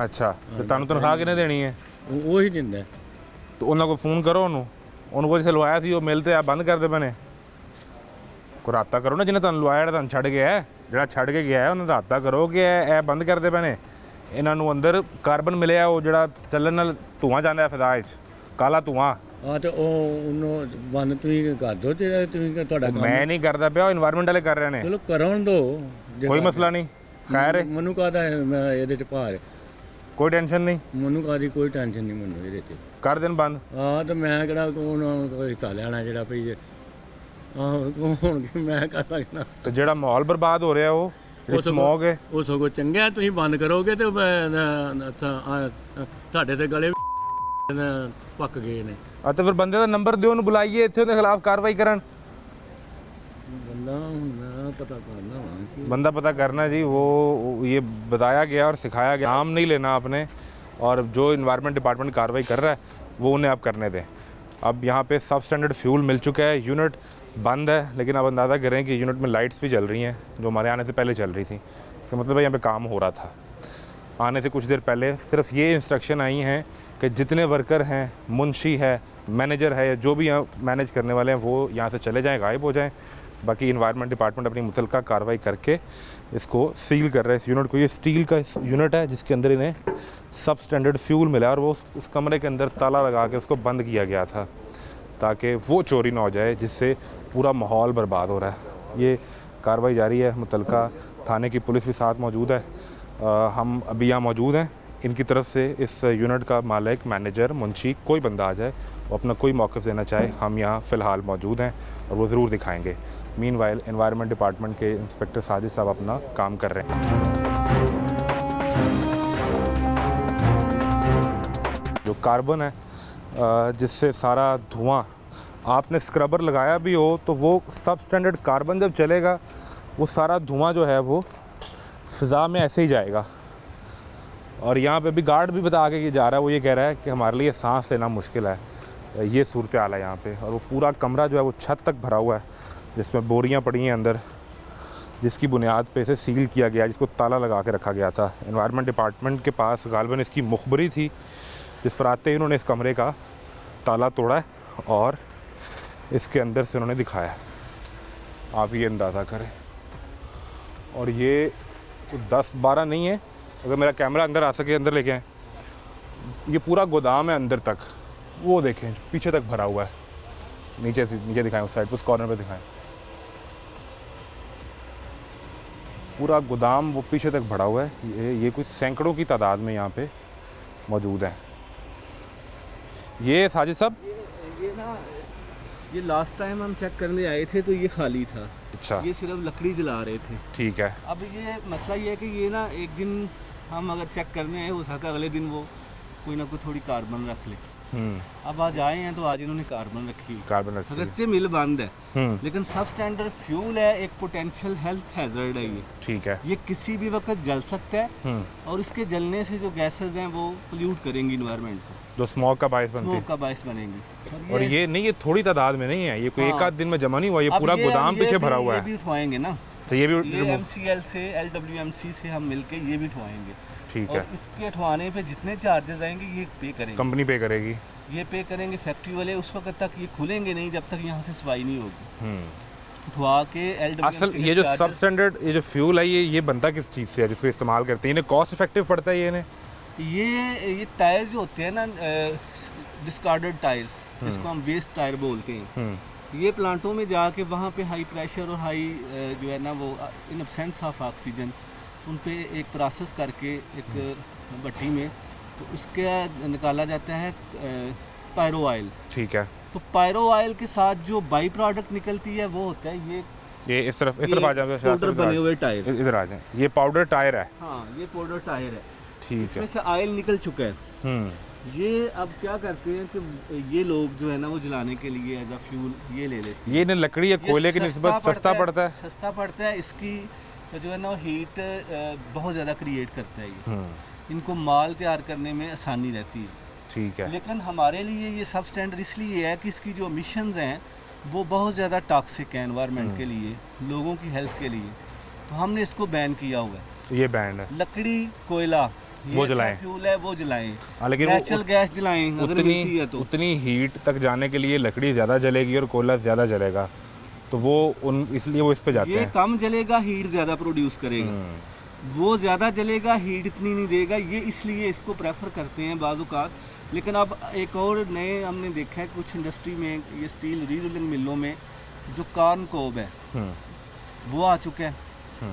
ਅੱਛਾ, ਤੇ ਤੁਹਾਨੂੰ ਤਨਖਾਹ ਕਿਹਨੇ ਦੇਣੀ ਹੈ? ਉਹ ਹੀ ਦਿੰਦਾ। ਤੇ ਉਹਨਾਂ ਕੋਲ ਫੋਨ ਕਰੋ, ਉਹਨੂੰ ਕੋਈ ਲਵਾਇਆ ਸੀ, ਉਹ ਮਿਲ ਤੇ ਆ ਬੰਦ ਕਰਦੇ ਪਏ ਨੇ। ਕੋਈ ਰਾਬਤਾ ਕਰੋ ਨਾ, ਜਿਹਨੇ ਤੁਹਾਨੂੰ ਲਵਾਇਆ, ਜਿਹੜਾ ਤੁਹਾਨੂੰ ਛੱਡ ਗਿਆ, ਜਿਹੜਾ ਛੱਡ ਕੇ ਗਿਆ ਉਹਨਾਂ ਨਾਲ ਰਾਬਤਾ ਕਰੋ ਕਿ ਇਹ ਬੰਦ ਕਰਦੇ ਪਏ ਨੇ। ਇਹਨਾਂ ਨੂੰ ਅੰਦਰ ਕਾਰਬਨ ਮਿਲਿਆ, ਉਹ ਜਿਹੜਾ ਚੱਲਣ ਨਾਲ ਧੂਆਂ ਜਾਂਦਾ ਫਿਜ਼ਾ 'ਚ, ਕਾਲਾ ਧੂਆਂ। ਹਾਂ, ਤੇ ਉਹ ਉਹਨੂੰ ਬੰਦ ਤੁਸੀਂ ਕਰ ਦਿਓ, ਤੇ ਤੁਸੀਂ ਤੁਹਾਡਾ ਕੰਮ। ਮੈਂ ਨਹੀਂ ਕਰਦਾ ਪਿਆ, ਉਹ এনवायरमेंट ਵਾਲੇ ਕਰ ਰਹੇ ਨੇ। ਚਲੋ ਕਰਾਉਣ ਦੋ, ਕੋਈ ਮਸਲਾ ਨਹੀਂ, ਖੈਰ ਹੈ, ਮੈਨੂੰ ਕਾਹਦਾ ਮੈਂ ਇਹਦੇ 'ਚ ਭਾਰ, ਕੋਈ ਟੈਨਸ਼ਨ ਨਹੀਂ, ਮੈਨੂੰ ਕਾਹਦੀ ਕੋਈ ਟੈਨਸ਼ਨ ਨਹੀਂ ਮੈਨੂੰ ਇਹਦੇ 'ਤੇ। ਕਰ ਦੇਣ ਬੰਦ। ਹਾਂ, ਤੇ ਮੈਂ ਕਿਹੜਾ ਕੋਈ ਹਿੱਸਾ ਲੈਣਾ ਜਿਹੜਾ ਭਈ ਆਹੋ ਹੁਣ ਮੈਂ ਕਰ ਸਕਦਾ। ਤੇ ਜਿਹੜਾ ਮਾਹੌਲ ਬਰਬਾਦ ਹੋ ਰਿਹਾ ਉਹ ਸਮੋਗ ਹੈ, ਉਹ ਸਗੋਂ ਚੰਗਾ, ਤੁਸੀਂ ਬੰਦ ਕਰੋਗੇ ਤੇ ਤੁਹਾਡੇ ਤੇ ਗਲੇ ਪੱਕ ਗਏ ਨੇ। ਅਤੇ ਫਿਰ ਬੰਦੇ ਦਾ ਨੰਬਰ ਦਿਓ, ਉਹਨੂੰ ਬੁਲਾਈਏ, ਇੱਥੇ ਉਹਦੇ ਖਿਲਾਫ ਕਾਰਵਾਈ ਕਰਨ। ਬੰਦਾ ਹੁਣ ਮੈਂ ਪਤਾ ਕਰਨਾ ਵਾ। बंदा पता करना जी, वो ये बताया गया और सिखाया गया, नाम नहीं लेना आपने, और जो इन्वायरमेंट डिपार्टमेंट कार्रवाई कर रहा है वो उन्हें आप करने दें। अब यहाँ पे सब स्टैंडर्ड फ्यूल मिल चुका है, यूनिट बंद है, लेकिन आप अंदाज़ा करें कि यूनिट में लाइट्स भी चल रही हैं जो हमारे आने से पहले चल रही थी। इसका मतलब है यहाँ पे काम हो रहा था। आने से कुछ देर पहले सिर्फ ये इंस्ट्रक्शन आई हैं कि जितने वर्कर हैं, मुंशी है, मैनेजर है, या जो भी यहाँ मैनेज करने वाले हैं, वो यहाँ से चले जाएँ, गायब हो जाएँ। बाकी इन्वायरमेंट डिपार्टमेंट अपनी मुतलका कार्रवाई करके इसको सील कर रहा है, इस यूनिट को। ये स्टील का यूनिट है जिसके अंदर इन्हें सब स्टैंडर्ड फ्यूल मिला, और वो उस कमरे के अंदर ताला लगा के उसको बंद किया गया था ताकि वो चोरी ना हो जाए, जिससे पूरा माहौल बर्बाद हो रहा है। ये कार्रवाई जारी है, मुतलका थाने की पुलिस भी साथ मौजूद है। हम अभी यहाँ मौजूद हैं। इनकी तरफ से इस यूनिट का मालिक, मैनेजर, मुंशी, कोई बंदा आ जाए, वो अपना कोई मौक़िफ़ देना चाहे, हम यहाँ फ़िलहाल मौजूद हैं और वो ज़रूर दिखाएंगे। मीनवाइल एनवायरनमेंट डिपार्टमेंट के इंस्पेक्टर साजिद साहब अपना काम कर रहे हैं। जो कार्बन है, जिससे सारा धुआं, आपने स्क्रबर लगाया भी हो तो वो सब स्टैंडर्ड कार्बन जब चलेगा, वो सारा धुआं जो है वो फ़िज़ा में ऐसे ही जाएगा। और यहाँ पे भी गार्ड भी बता के जा रहा है, वो ये कह रहा है कि हमारे लिए सांस लेना मुश्किल है, ये सूरत हाल है यहाँ पे। और वो पूरा कमरा जो है वो छत तक भरा हुआ है, जिसमें बोरियाँ पड़ी हैं अंदर, जिसकी बुनियाद पे इसे सील किया गया, जिसको ताला लगा के रखा गया था। एनवायरनमेंट डिपार्टमेंट के पास गालिबन इसकी मुखबरी थी, जिस पर आते ही उन्होंने इस कमरे का ताला तोड़ा है और इसके अंदर से उन्होंने दिखाया है। आप ये अंदाज़ा करें। और ये 10-12 नहीं है, अगर मेरा कैमरा अंदर आ सके, अंदर लेके आएँ। ये पूरा गोदाम है अंदर तक, वो देखें पीछे तक भरा हुआ है। नीचे से नीचे दिखाएं, उस साइड उस कॉर्नर पे दिखाएं। पूरा गोदाम वो पीछे तक भरा हुआ है। ये कुछ सैकड़ों की तादाद में यहाँ पे मौजूद है। ये साजिद साहब, ये ना, ये लास्ट टाइम हम चेक करने आए थे तो ये खाली था। अच्छा, ये सिर्फ लकड़ी जला रहे थे। ठीक है। अब ये मसला ये है कि ये ना एक दिन हम अगर चेक करने आए, हो सकता है अगले दिन वो कोई ना कोई थोड़ी कार्बन रख ले। अब आज आए हैं तो आज इन्होंने कार्बन रखी। कार्बन रखी है। अगरचे मिल बंद है लेकिन सब स्टैंडर्ड फ्यूल है, एक पोटेंशियल हेल्थ हैजर्ड है ये। ठीक है। ये किसी भी वक्त जल सकता है और इसके जलने से जो गैसेस हैं वो पोल्यूट करेंगी इन्वायरमेंट को, जो स्मोक का बायस बनती स्मोक है। का बायस बनेंगी। और ये नहीं, ये थोड़ी तादाद में नहीं है, ये कोई एक हाँ। आध दिन में जमा नहीं हुआ, ये अब पूरा गोदाम पीछे भरा हुआ ये है। भी उठवाएंगे ना, तो ये भी ये remove- MCL से LWMC से हम मिलके ये भी उठवाएंगे। ठीक और है। इसके उठवाने पे जितने चार्जेस आएंगे ये पे करेंगे, कंपनी पे करेगी। ये पे करेंगे फैक्ट्री वाले। उस वक्त तक ये खुलेंगे नहीं जब तक यहाँ से सफाई नहीं होगी। उठवा के LWMC असल के ये जो charges- सब स्टैंडर्ड ये जो फ्यूल है, ये बनता किस चीज़ से है जिसको इस्तेमाल करते हैं? इन्हें कॉस्ट इफेक्टिव पड़ता है ये इन्हें? ये टायर जो होते हैं ना, डिस्कार्डेड टायर्स जिसको हम वेस्ट टायर बोलते हैं, ये प्लांटों में जाके वहाँ पे हाई प्रेशर और हाई जो है ना वो इन एब्सेंस ऑफ ऑक्सीजन उन पे एक प्रोसेस करके एक भट्टी में तो उसके निकाला जाता है पायरो ऑयल। ठीक है। तो पायरो ऑयल के साथ जो बाई प्रोडक्ट निकलती है वो होता है ये इस तरफ आ जाए, पाउडर बने हुए टायर। इधर आ जाए। ये पाउडर टायर है। हाँ, ये पाउडर टायर है। ठीक है। इसमें से ऑयल निकल चुका है। ये अब क्या करते हैं कि ये लोग जो है ना वो जलाने के लिए एज अ फ्यूल ये ले लेते हैं। ये इन्हें लकड़ी या ये कोयले की निस्बत सस्ता पड़ता है। सस्ता पड़ता है। इसकी जो है ना हीट बहुत ज़्यादा क्रिएट करता है ये। इनको माल तैयार करने में आसानी रहती है। ठीक है। लेकिन हमारे लिए ये सब स्टैंडर्ड इसलिए है कि इसकी जो मिशंस हैं वो बहुत ज़्यादा टॉक्सिक है एनवायरनमेंट के लिए, लोगों की हेल्थ के लिए। तो हमने इसको बैन किया हुआ है। ये बैंड है। लकड़ी, कोयला वो जलाएं। फ्यूल है वो जलाएं। लेकिन नेचुरल गैस जलाएं अगर मिलती है तो। उतनी हीट तक जाने के लिए लकड़ी ज़्यादा जलेगी और कोयला ज़्यादा जलेगा, तो वो इसलिए वो इस पे जाते ये हैं। कम जलेगा, हीट ज़्यादा प्रोड्यूस करेगा। वो ज़्यादा जलेगा, हीट इतनी नहीं देगा। ये इसलिए इसको प्रेफर करते हैं बाज़-औक़ात। लेकिन अब एक और नए हमने देखा है कुछ इंडस्ट्री में, ये स्टील रीरोलिंग मिलों में जो कॉर्न कोब है वो आ चुका है।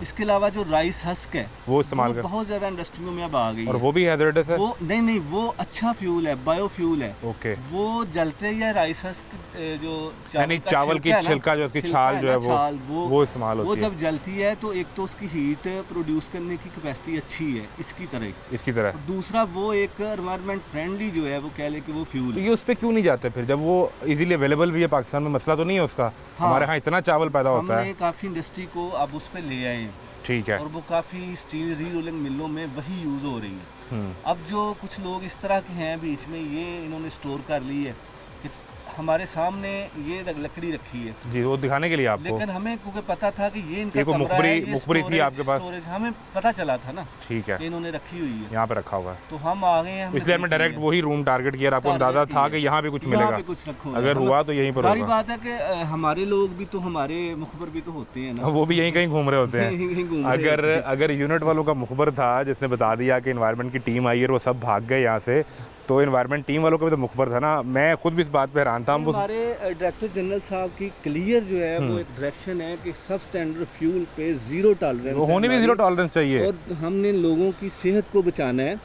इसके अलावा जो राइस हस्क है वो इस्तेमाल कर, बहुत ज़्यादा इंडस्ट्रियों में अब आ गई और है। वो भी हैजर्डस है। वो नहीं, वो अच्छा फ्यूल है, बायो फ्यूल है। ओके। वो जलते ही है राइस हस्क जो यानी चावल की छिलका जो उसकी छाल जो है वो इस्तेमाल वो होती है। जब जलती है तो एक तो उसकी हीट प्रोड्यूस करने की कैपेसिटी अच्छी है इसकी तरह। इसकी तरह दूसरा वो एक एनवायरनमेंट फ्रेंडली जो है वो कह ले कि वो फ्यूल है। ये उस पे क्यों नहीं जाते फिर, जब वो इजीली अवेलेबल भी है पाकिस्तान में? मसला तो नहीं है उसका? हाँ। हमारे यहाँ इतना चावल पैदा होता हमने है। काफ़ी इंडस्ट्री को अब उस पर ले आए हैं। ठीक है। और वो काफ़ी स्टील रीरोलिंग मिलों में वही यूज़ हो रही है। अब जो कुछ लोग इस तरह के हैं बीच में, ये इन्होंने स्टोर कर ली है कि हमारे सामने ये लकड़ी रखी है जी, वो दिखाने के लिए आपको। लेकिन हमें क्योंकि पता था कि ये इनका ये कोई कमरा है, ये मुखबरी थी आपके पास? स्टोरेज हमें पता चला था ना ठीक है। कि इन्होंने रखी हुई है, यहाँ पे रखा हुआ है, तो हम आ गए हैं। इसलिए हमने डायरेक्ट वही रूम टारगेट किया। आपको अंदाजा था कि यहाँ पे कुछ मिलेगा, कुछ रखो। अगर हुआ तो यहीं पर सारी होगा। बात है कि हमारे लोग भी तो, हमारे मुखबर भी तो होते हैं ना, वो भी यहीं कहीं घूम रहे होते यहीं हैं। घूम रहे होते हैं। अगर यूनिट वालों का मुखबर था जिसने बता दिया कि एनवायरनमेंट की टीम आई है और वो सब भाग गए यहाँ से, तो एनवायरनमेंट टीम वालों का भी तो मुखबर था ना। मैं खुद भी इस बात पे हैरान था। हमारे डायरेक्टर जनरल साहब की क्लियर जो है वो एक डायरेक्शन है कि सब स्टैंडर्ड फ्यूल पे जीरो टॉलरेंस वो होने भी जीरो टॉलरेंस चाहिए। और हमने लोगों की सेहत को बचाना है।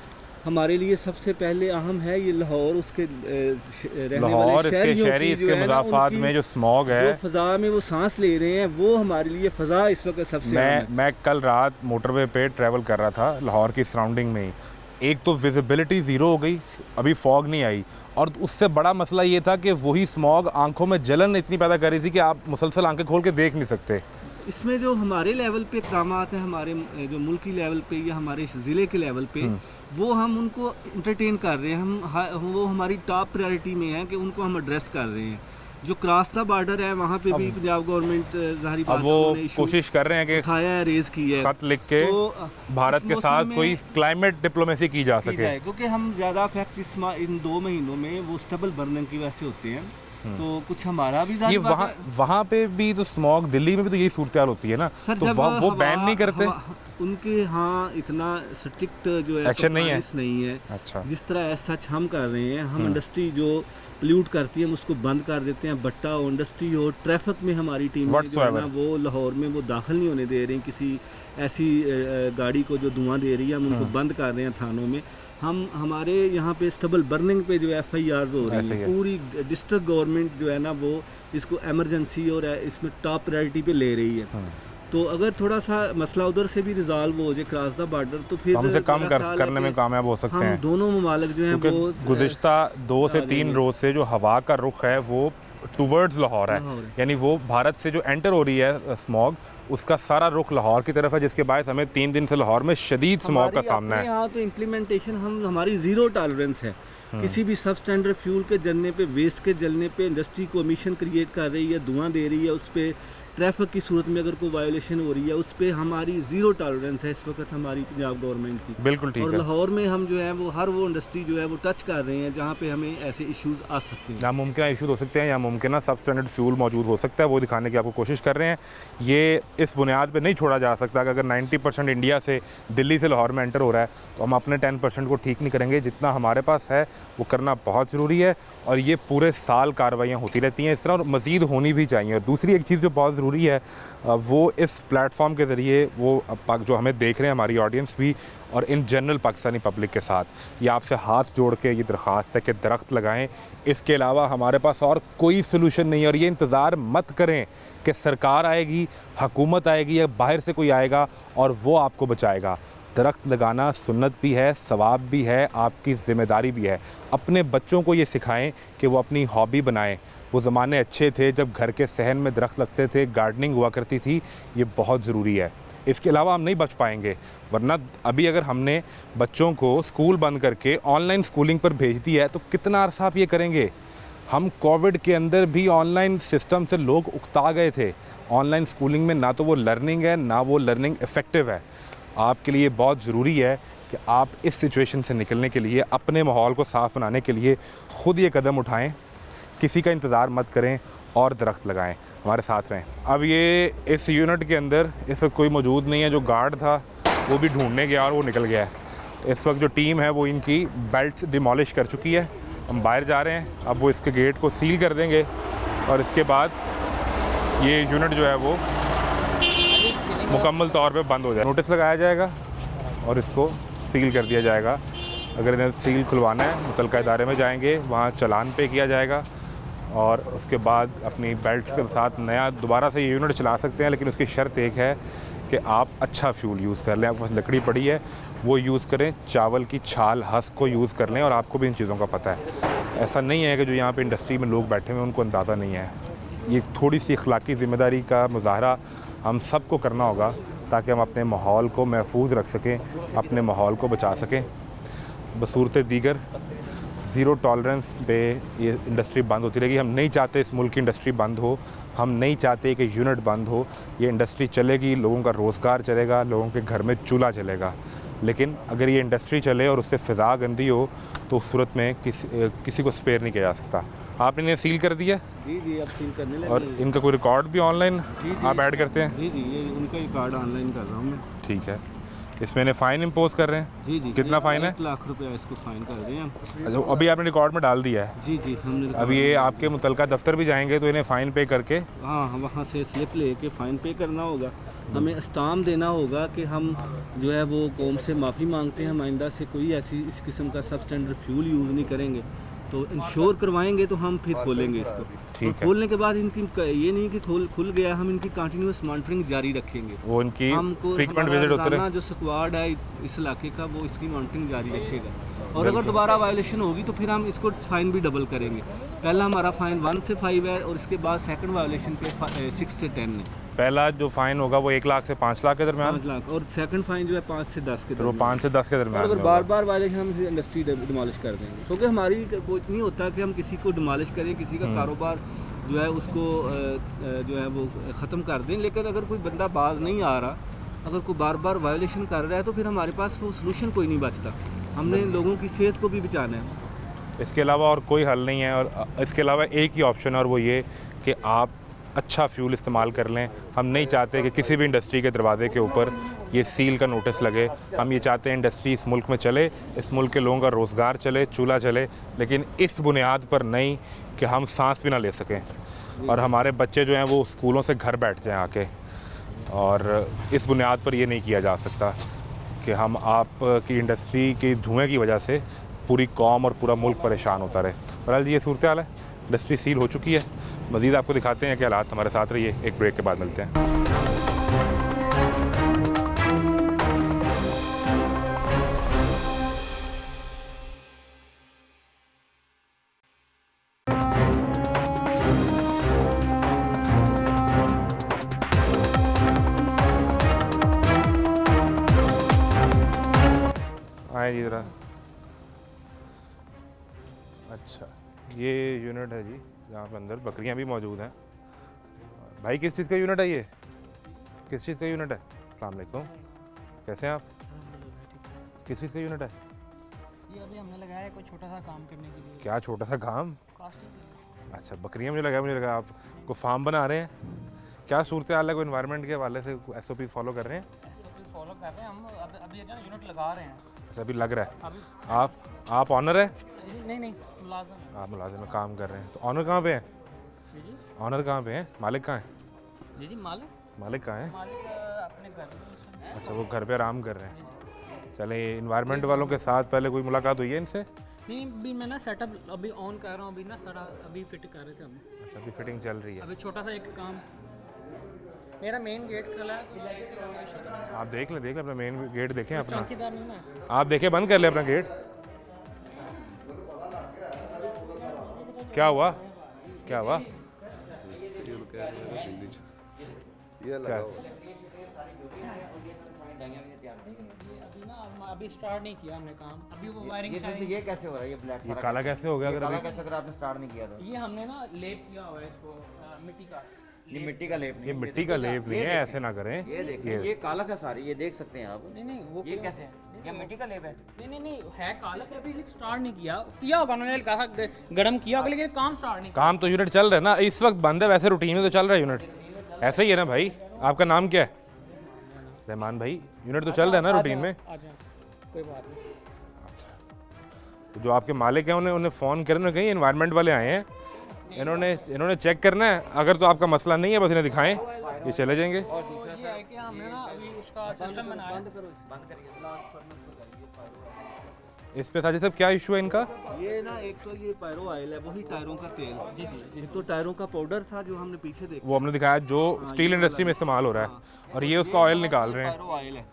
हमारे लिए सबसे पहले अहम है ये लाहौर, उसके रहने लाहौर, वाले इसके शहरी, इसके मज़ाफ़ात में जो स्मॉग है, जो फ़ज़ा में वो सांस ले रहे हैं, वो हमारे लिए फ़ज़ा इस वक्त सबसे अहम है। मैं कल रात मोटरवे पे ट्रैवल कर रहा था लाहौर की सराउंडिंग में ही। एक तो विजिबिलिटी ज़ीरो हो गई, अभी फॉग नहीं आई, और उससे बड़ा मसला ये था कि वही स्मॉग आंखों में जलन इतनी पैदा कर रही थी कि आप मुसलसल आंखें खोल के देख नहीं सकते। इसमें जो हमारे लेवल पे काम आते हैं, हमारे जो मुल्की लेवल पे या हमारे ज़िले के लेवल पे, वो हम उनको इंटरटेन कर रहे हैं। वो हमारी टॉप प्रायोरिटी में है कि उनको हम एड्रेस कर रहे हैं। जो क्रॉस द बॉर्डर है वहाँ पे भी पंजाब गवर्नमेंट ज़ाहिर बात अब वो कोशिश कर रहे हैं कि उठाया है, रेज की है, खत लिख के तो भारत के साथ कोई क्लाइमेट डिप्लोमेसी की जा सके, क्योंकि हम ज़्यादा इफेक्ट इन 2 महीनों में वो स्टबल बर्निंग की वजह से होते हैं। तो कुछ हमारा भी ये जाहिर बात वहाँ है। वहाँ पे भी तो स्मॉग, दिल्ली में भी तो यही सूरत हाल होती है ना, सर तो जब वो बैन नहीं करते? उनके यहाँ इतना स्ट्रिक्ट जो है Action नहीं है? compliance नहीं है। अच्छा। जिस तरह सच हम कर रहे हैं, हम इंडस्ट्री जो पोल्यूट करती है हम उसको बंद कर देते हैं। भट्टा हो, इंडस्ट्री हो, ट्रैफिक में हमारी टीम जो है Whatsoever. ना वो लाहौर में वो दाखिल नहीं होने दे रही किसी ऐसी गाड़ी को जो धुआं दे रही है, हम उनको बंद कर रहे हैं थानों में। हम हमारे यहाँ पे स्टबल बर्निंग पे जो FIRs हो रही ऐसे ही है, है। पूरी डिस्ट्रिक्ट गवर्नमेंट जो है ना वो इसको एमरजेंसी और इसमें टॉप प्रायोरिटी पे ले रही है। तो अगर थोड़ा सा मसला उधर से भी रिजॉल्व हो जाए क्रॉस द बॉर्डर, तो फिर कम से कम मेरा ख्याल है करने में कि कामयाब हो सकते हम हैं, दोनों ममालिक जो हैं वो क्योंकि गुज़िश्ता 2 से 3 रोज से जो हवा का रुख है वो टूवर्ड्स लाहौर है, लाहौर है। यानी वो भारत से जो एंटर हो रही है स्मॉग, उसका सारा रुख लाहौर की तरफ है, जिसके बाद हमें 3 दिन से लाहौर में शदीद स्मॉग का हमारी सामना अपने है। यहाँ तो इम्प्लीमेंटेशन हमारी ज़ीरो टॉलरेंस है। किसी भी सब स्टैंडर्ड फ्यूल के जलने पे, वेस्ट के जलने पे इंडस्ट्री को एमिशन क्रिएट कर रही है, धुआं दे रही है, उस पर ट्रैफिक की सूरत में अगर कोई वायोलेशन हो रही है उस पर हमारी ज़ीरो टॉलरेंस है इस वक्त हमारी पंजाब गवर्नमेंट की। बिल्कुल ठीक और है। लाहौर में हम जो है वो हर वो इंडस्ट्री जो है वो टच कर रहे हैं जहाँ पे हमें ऐसे इश्यूज आ सकते हैं। नामुमकिन इशूज़ हो सकते हैं या मुमकिन सब स्टैंडर्ड फ्यूल मौजूद हो सकता है, वो दिखाने की आपको कोशिश कर रहे हैं। ये इस बुनियाद पे नहीं छोड़ा जा सकता कि अगर 90% इंडिया से दिल्ली से लाहौर में एंटर हो रहा है तो हम अपने 10% को ठीक नहीं करेंगे। जितना हमारे पास है वो करना बहुत ज़रूरी है और ये पूरे साल कार्रवाइयाँ होती रहती हैं इस तरह, और मज़ीद होनी भी चाहिए। और दूसरी एक चीज़ जो बहुत ज़रूरी है वो इस प्लेटफॉर्म के ज़रिए वो जो हमें देख रहे हैं हमारी ऑडियंस भी और इन जनरल पाकिस्तानी पब्लिक के साथ, ये आपसे हाथ जोड़ के ये दरख्वास्त है कि दरख्त लगाएं। इसके अलावा हमारे पास और कोई सलूशन नहीं है, और ये इंतज़ार मत करें कि सरकार आएगी, हुकूमत आएगी या बाहर से कोई आएगा और वो आपको बचाएगा। दरख्त लगाना सुन्नत भी है, सवाब भी है, आपकी ज़िम्मेदारी भी है। अपने बच्चों को ये सिखाएं कि वो अपनी हॉबी बनाएं। वो ज़माने अच्छे थे जब घर के सहन में दरख्त लगते थे, गार्डनिंग हुआ करती थी, ये बहुत ज़रूरी है। इसके अलावा हम नहीं बच पाएंगे, वरना अभी अगर हमने बच्चों को स्कूल बंद करके ऑनलाइन स्कूलिंग पर भेज दिया है तो कितना अरसा आप ये करेंगे। हम कोविड के अंदर भी ऑनलाइन सिस्टम से लोग उकता गए थे। ऑनलाइन स्कूलिंग में ना तो वो लर्निंग है ना वो लर्निंग इफ़ेक्टिव है। आपके लिए बहुत ज़रूरी है कि आप इस सिचुएशन से निकलने के लिए, अपने माहौल को साफ़ बनाने के लिए ख़ुद ये कदम उठाएं, किसी का इंतज़ार मत करें और दरख्त लगाएं। हमारे साथ रहें। अब ये इस यूनिट के अंदर इस वक्त कोई मौजूद नहीं है, जो गार्ड था वो भी ढूंढने गया और वो निकल गया है। इस वक्त जो टीम है वो इनकी बेल्ट डिमोलिश कर चुकी है। हम बाहर जा रहे हैं, अब वो इसके गेट को सील कर देंगे और इसके बाद ये यूनिट जो है वो मुकम्मल तौर पे बंद हो जाए। नोटिस लगाया जाएगा और इसको सील कर दिया जाएगा। अगर इन्हें सील खुलवाना है मुतल्लिका इदारे में जाएंगे, वहाँ चालान पे किया जाएगा और उसके बाद अपनी बेल्ट्स के साथ नया दोबारा से ये यूनिट चला सकते हैं। लेकिन उसकी शर्त एक है कि आप अच्छा फ्यूल यूज़ कर लें। आपके पास लकड़ी पड़ी है वो यूज़ करें, चावल की छाल हस्क को यूज़ कर लें, और आपको भी इन चीज़ों का पता है। ऐसा नहीं है कि जो यहाँ पे इंडस्ट्री में लोग बैठे हुए हैं उनको अंदाज़ा नहीं है। ये थोड़ी सी अखलाकी ज़िम्मेदारी का मुजाहरा हम सबको करना होगा ताकि हम अपने माहौल को महफूज रख सकें, अपने माहौल को बचा सकें। बसूरत दीगर ज़ीरो टॉलरेंस पे ये इंडस्ट्री बंद होती रहेगी। हम नहीं चाहते इस मुल्क की इंडस्ट्री बंद हो, हम नहीं चाहते कि यूनिट बंद हो। ये इंडस्ट्री चलेगी, लोगों का रोज़गार चलेगा, लोगों के घर में चूल्हा चलेगा। लेकिन अगर ये इंडस्ट्री चले और उससे फ़िज़ा गंदी हो तो उस सूरत में किसी को स्पेयर नहीं किया जा सकता। आपने इन्हें सील कर दिया जी जी, अब सील करने लगे। और इनका कोई रिकॉर्ड भी ऑनलाइन जी, आप ऐड करते हैं? जी जी, ये उनका ही कार्ड ऑनलाइन कर रहा हूँ मैं। ठीक है। इसमें इन्हें फ़ाइन इम्पोज कर रहे हैं? जी जी। कितना फ़ाइन है? 1 लाख रुपया इसको फ़ाइन कर रहे हैं। अच्छा, अभी आपने रिकॉर्ड में डाल दिया है? जी जी, हमने अब ये आपके मुतल्लिका दफ्तर भी जाएंगे तो इन्हें फ़ाइन पे करके हाँ, वहाँ से स्लिप लेके फ़ाइन पे करना होगा। हमें स्टाम्प देना होगा कि हम जो है वो कौम से माफ़ी मांगते हैं, हम आइंदा से कोई ऐसी इस किस्म का सब स्टैंडर्ड फ्यूल यूज़ नहीं करेंगे। तो इंश्योर करवाएंगे तो हम फिर खोलेंगे इसको। ठीक और है। खोलने के बाद इनकी ये नहीं कि खुल गया, हम इनकी कंटिन्यूस मॉनिटरिंग जारी रखेंगे। वो इनकी हमको फ्रीक्वेंट हमारा विजिट होते रोज़ाना रहे। जो स्क्वाड है इस इलाके का वो इसकी मॉनिटरिंग जारी रखेगा। और अगर दोबारा वायलेशन होगी तो फिर हम इसको फ़ाइन भी डबल करेंगे। पहला हमारा फ़ाइन 1 से 5 है और इसके बाद सेकंड वायलेशन पे 6 से 10 है। पहला जो फ़ाइन होगा वो 1 लाख से 5 लाख के दरमियान, 5 लाख, और सेकंड फ़ाइन जो है 5 से 10 के फिर वो दरमियान। 5 से 10 के और दरमियान अगर में बार होगा। बार वायलेशन हम इंडस्ट्री डिमोलिश कर देंगे, क्योंकि हमारी कोई नहीं होता कि हम किसी को डिमोलिश करें, किसी का कारोबार जो है उसको जो है वो ख़त्म कर दें। लेकिन अगर कोई बंदा बाज नहीं आ रहा, अगर कोई बार बार वायलेशन कर रहा है तो फिर हमारे पास वो सलूशन कोई नहीं बचता। हमने लोगों की सेहत को भी बचाना है। इसके अलावा और कोई हल नहीं है। और इसके अलावा एक ही ऑप्शन है और वो ये कि आप अच्छा फ्यूल इस्तेमाल कर लें। हम नहीं चाहते कि किसी भी इंडस्ट्री के दरवाजे के ऊपर ये सील का नोटिस लगे। हम ये चाहते हैं इंडस्ट्री इस मुल्क में चले, इस मुल्क के लोगों का रोज़गार चले, चूल्हा चले, लेकिन इस बुनियाद पर नहीं कि हम सांस भी ना ले सकें और हमारे बच्चे जो हैं वो स्कूलों से घर बैठ जाएं आके। और इस बुनियाद पर ये नहीं किया जा सकता कि हम आपकी इंडस्ट्री के धुएँ की वजह से पूरी कौम और पूरा मुल्क परेशान होता रहे। बहरहाल जी ये सूरत हाल है, इंडस्ट्री सील हो चुकी है। मज़ीद आपको दिखाते हैं कि हालात। हमारे साथ रहिए, एक ब्रेक के बाद मिलते हैं। आए जी ज़रा। अच्छा, ये यूनिट है जी जहाँ पे अंदर बकरियाँ भी मौजूद हैं। भाई किस चीज़ का यूनिट है ये? किस चीज़ का यूनिट है? अस्सलाम वालेकुम, कैसे हैं आप? किस चीज़ का यूनिट है? ये अभी हमने लगाया है कोई छोटा सा काम करने के लिए। क्या छोटा सा काम? प्लास्टिक अच्छा, बकरियाँ मुझे लगा आप को फार्म बना रहे हैं। क्या सूरत हाल है? कोई इन्वायरमेंट के हवाले से SOP फॉलो कर रहे हैं? SOP फॉलो कर रहे हैं हम। अभी जो यूनिट लगा रहे हैं अच्छा, अभी लग रहा है। अभी आप ऑनर है? नहीं मुलाज़िम। आप मुलाजिम में काम कर रहे हैं, तो ऑनर कहाँ पे हैं? जी ऑनर कहाँ पे हैं? मालिक कहाँ हैं? जी मालिक मालिक कहाँ हैं? अपने घर में। अच्छा, वो घर पे आराम कर रहे हैं। चले, इन्वायरमेंट वालों के साथ पहले कोई मुलाकात हुई है इनसे? नहीं अभी मैं ना सेटअप अभी ऑन कर रहा हूँ। अभी ना सारा अभी फिट कर रहे थे हम। अच्छा, अभी फिटिंग चल रही है। अभी छोटा सा एक काम। मेरा मेन गेट खुला है तो आप देख लें अपना मेन गेट देखें अपना। चौकीदार नहीं ना। आप देखें, बंद कर ले अपना गेट। क्या हुआ? क्या हुआ? क्या? अभी स्टार्ट नहीं किया हमने काम। अभी वो वायरिंग ये कैसे हो रहा है? ये ब्लैक ये काला कैसे हो गया? अगर काला अभी कैसे अगर आपने स्टार्ट नहीं किया था? ये हमने ना लेप किया हुआ है इसको मिट्टी का। ये मिट्टी का लेप नहीं ये मिट्टी का लेप नहीं है, ऐसे ना करें। ये देखिए, ये काला का सारी, ये देख सकते हैं आप। नहीं वो ये कैसे है? ये मिट्टी का लेप है। नहीं है काला का। अभी स्टार्ट नहीं किया होगा उन्होंने कहा गर्म किया होगा लेकिन काम स्टार्ट नहीं। काम तो यूनिट चल रहा है ना इस वक्त, बंद है वैसे, रूटीन में तो चल रहा है यूनिट। ऐसे ही है ना भाई? आपका नाम क्या है? रहमान भाई, यूनिट तो चल रहा है ना रूटीन में? कोई बात नहीं। तो जो आपके मालिक हैं उन्हें फ़ोन करना, कहीं इन्वायरमेंट वाले आए हैं, इन्होंने चेक करना है। अगर तो आपका मसला नहीं है बस इन्हें दिखाएं, ये चले जाएंगे। और दूसरा ये है कि हमने ना अभी उसका सिस्टम बना रहे हैं। इस पे साजिद साहब क्या इशू है इनका? ये ना एक तो ये पायरो ऑयल है, वही टायरों का तेल। एक तो टायरों का पाउडर था जो हमने पीछे देखा, वो हमने दिखाया जो स्टील इंडस्ट्री में इस्तेमाल हो रहा है, और ये उसका ऑयल निकाल रहे हैं। पायरो ऑयल है।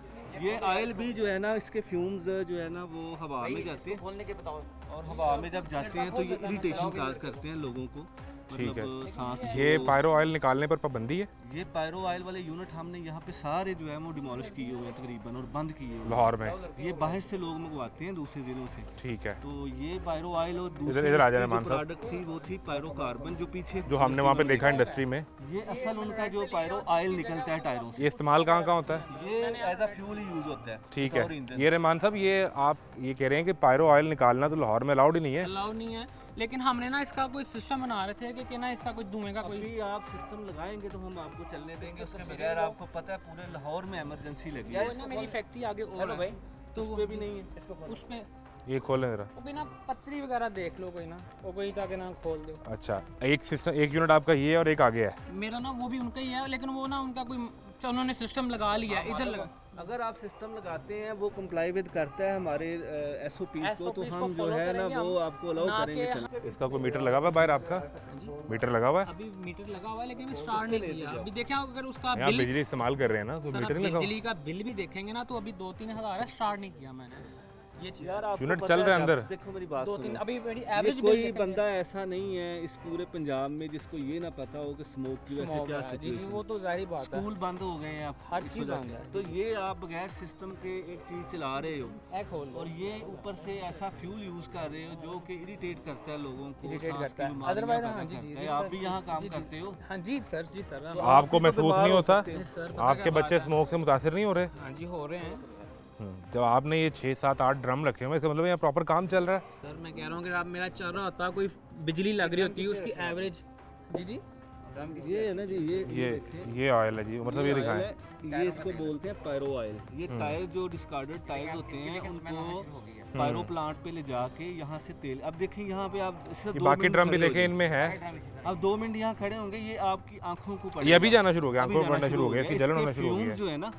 ये ऑयल भी जो है ना, इसके फ्यूम्स जो है ना वो हवा में जाते हैं। खोलने के बताओ। और हवा में जब जाते हैं तो ये इरिटेशन काज करते हैं लोगों को। ठीक है। मतलब सांस ये पायरो ऑयल निकालने पर पाबंदी है ये पायरो ऑयल वाले यूनिट हमने यहाँ पे सारे जो है वो डिमोलिश किए हुए हैं तकरीबन, और बंद किए हुए हैं। लाहौर में? ये बाहर से लोग मंगवाते हैं दूसरे जिलों से। ठीक है। तो ये पायरो ऑयल और इधर दूसरी आ जाए इसकी जो रहमान साहब। प्रोडक्ट थी वो थी पायरो कार्बन, जो पीछे जो हमने वहाँ पे देखा इंडस्ट्री में, ये असल उनका जो पायरो ऑयल निकलता है टायरों से, ये इस्तेमाल कहाँ कहाँ होता है? ये एज अ फ्यूल यूज होता है। ठीक बतौर है। ईंधन। ये रहमान साहब, ये आप ये कह रहे हैं कि पायरो ऑयल निकालना तो लाहौर में अलाउड ही नहीं है? अलाउ नहीं है, लेकिन हमने ना इसका कोई सिस्टम बना रहे थे कि ना इसका कोई धुएं का कोई। अभी आप सिस्टम लगाएंगे तो हम आपको चलने देंगे, उसके बगैर आपको पता है पूरे लाहौर में इमरजेंसी लगी है। वो ना मेरी फैक्ट्री आगे और है तो वो पे भी नहीं है। उसमें ये खोलें जरा। वो कोई ना पत्री वगैरह देख लो कोई ना, वो कोई जाके ना खोल दो। अच्छा, एक सिस्टम, एक यूनिट आपका ये है और एक आगे है। मेरा ना वो भी उनका ही है, लेकिन वो ना उनका कोई उन्होंने सिस्टम लगा लिया है इधर लगा। अगर आप सिस्टम लगाते हैं वो कंप्लाई विद करता है हमारे SOPs को, तो SOPs को हम जो follow है ना करेंगे वो हम। आपको अलाउ ना करेंगे कि चलने। इसका कोई मीटर लगा हुआ है बाहर आपका? मीटर लगा हुआ है? अभी मीटर लगा हुआ है लेकिन मैं स्टार्ट नहीं किया। अभी देखा अगर उसका यहाँ बिल, बिजली इस्तेमाल कर रहे हैं ना, तो सर मीटर आप नहीं लगा बिजली का बिल भी देखेंगे ना तो अभी 2-3 हज़ार है, स्टार्ट नहीं किया मैंने ये चीज़। यार आपको यूनिट पता चल रहा है आप अंदर? देखो मेरी बात 2-3 सुनो। अभी मेरी ये एवरेज कोई बंदा ऐसा नहीं है इस पूरे पंजाब में जिसको ये ना पता हो कि स्मोक की वजह से क्या जी जी सिचुएशन वो तो जाहिर बात है। स्कूल बंद हो गए हैं आप हर इस चीज़ वजह बंद से। है। तो ये आप बगैर सिस्टम के एक चीज़ चला रहे हो, एक होल और ये ऊपर से ऐसा फ्यूल यूज कर रहे हो जो कि इरिटेट करता है लोगों को, Irritate सांस करता की है। बीमारियां Otherwise, पैदा हाँ, जी, करता जी, है। जी, आप सर, भी यहाँ जी, काम जी, करते हो। हाँ जी सर जी सर तो आपको भी तो महसूस बीमार नहीं हो होता? सकते हैं। सर, पता आपके क्या बच्चे बात है? स्मोक से मुतासिर नहीं हो रहे? हाँ जी हो रहे हैं। जब आपने ये 6 7 8 ड्रम रखे हुए, इसका मतलब यहाँ प्रॉपर काम चल रहा है। सर मैं कह रहा हूँ कि आप मेरा चल रहा होता, कोई बिजली लग रही होती, उसकी एवरेज। जी जी ये है ना जी, ये ऑयल है जी, मतलब ये दिखाएं। ये इसको बोलते हैं पायरो ऑयल। ये टायर जो डिस्कार्डेड टायर्स होते हैं उनको पायरो प्लांट पे ले जाके यहाँ से तेल, अब देखें यहाँ पे आप सिर्फ ये 2 बाकी मिनट ड्रम भी खड़े हो देखें, जाएं। इनमें है। अब 2 मिनट यहाँ खड़े होंगे, ये आपकी आंखों को ये अभी जाना शुरू हो गया, अभी आंखों में जाना पड़ना शुरू हो गया, इसकी जलन होना इसके शुरू हो गई fumes है। जो है ना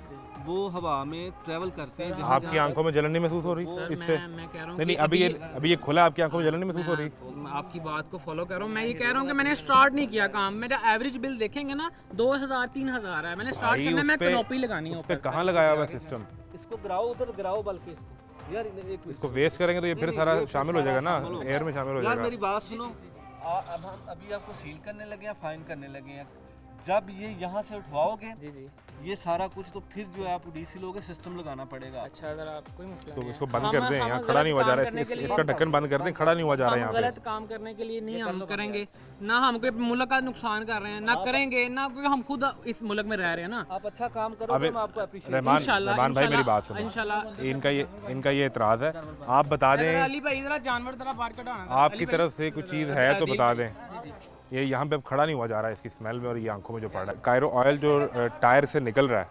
वो हवा में ट्रेवल करते हैं। आपकी आंखों में जलन नहीं महसूस हो रही सर इससे? मैं कह रहा हूँ नहीं नहीं, कि अभी ये खुला, आपकी आंखों में जलन नहीं महसूस हो रही? मैं आपकी बात को फॉलो कर रहा हूँ। मैं ये कह रहा हूँ कि मैंने स्टार्ट नहीं किया काम। मेरा एवरेज बिल देखेंगे ना 2000 3000 है। मैंने स्टार्ट भाई, करना है, मैं उस पे- कनोपी लगानी है उस पे ऊपर। कहाँ लगाया हुआ सिस्टम? इसको गिराओ, उधर गिराओ बल्कि इसको यार एक इसको वेस्ट करेंगे तो ये फिर सारा ये शामिल हो जाएगा ना, शामिल हो एयर में शामिल हो यार जाएगा। मेरी बात सुनो, अब हम अभी आपको सील करने लगे हैं, फाइन करने लगे हैं। जब ये यहाँ से उठवाओगे जी जी ये सारा कुछ, तो फिर जो है आप डीसी लोगे सिस्टम लगाना पड़ेगा। अच्छा, अगर आप कोई मसला तो नहीं इसको है। बंद हम- कर दें, हम यहाँ गलत खड़ा नहीं हुआ जा काम रहा करने है, के लिए- इसका ढक्कन बंद कर दें, खड़ा नहीं हुआ जा रहा है हम यहाँ गलत पे। काम करने के लिए नहीं हम करेंगे ना, हम कोई मुल्क का नुकसान कर रहे हैं ना करेंगे ना, क्योंकि हम खुद इस मुल्क में रह रहे हैं ना। आप अच्छा काम करो अबे हम आपको अप्रिशिएट रहमान इंशाल्लाह रहमान भाई मेरी बात इंशाल्लाह सुनो, इंशाल्लाह। इनका ये इतराज़ है, आप बता दें अली भाई जरा जानवर जरा बाहर कटाना। आपकी तरफ से कुछ चीज़ है तो बता दें। ये यहाँ पे अब खड़ा नहीं हुआ जा रहा है इसकी स्मेल में, और ये आंखों में जो पड़ रहा है। कायरो ऑयल जो टायर से निकल रहा है,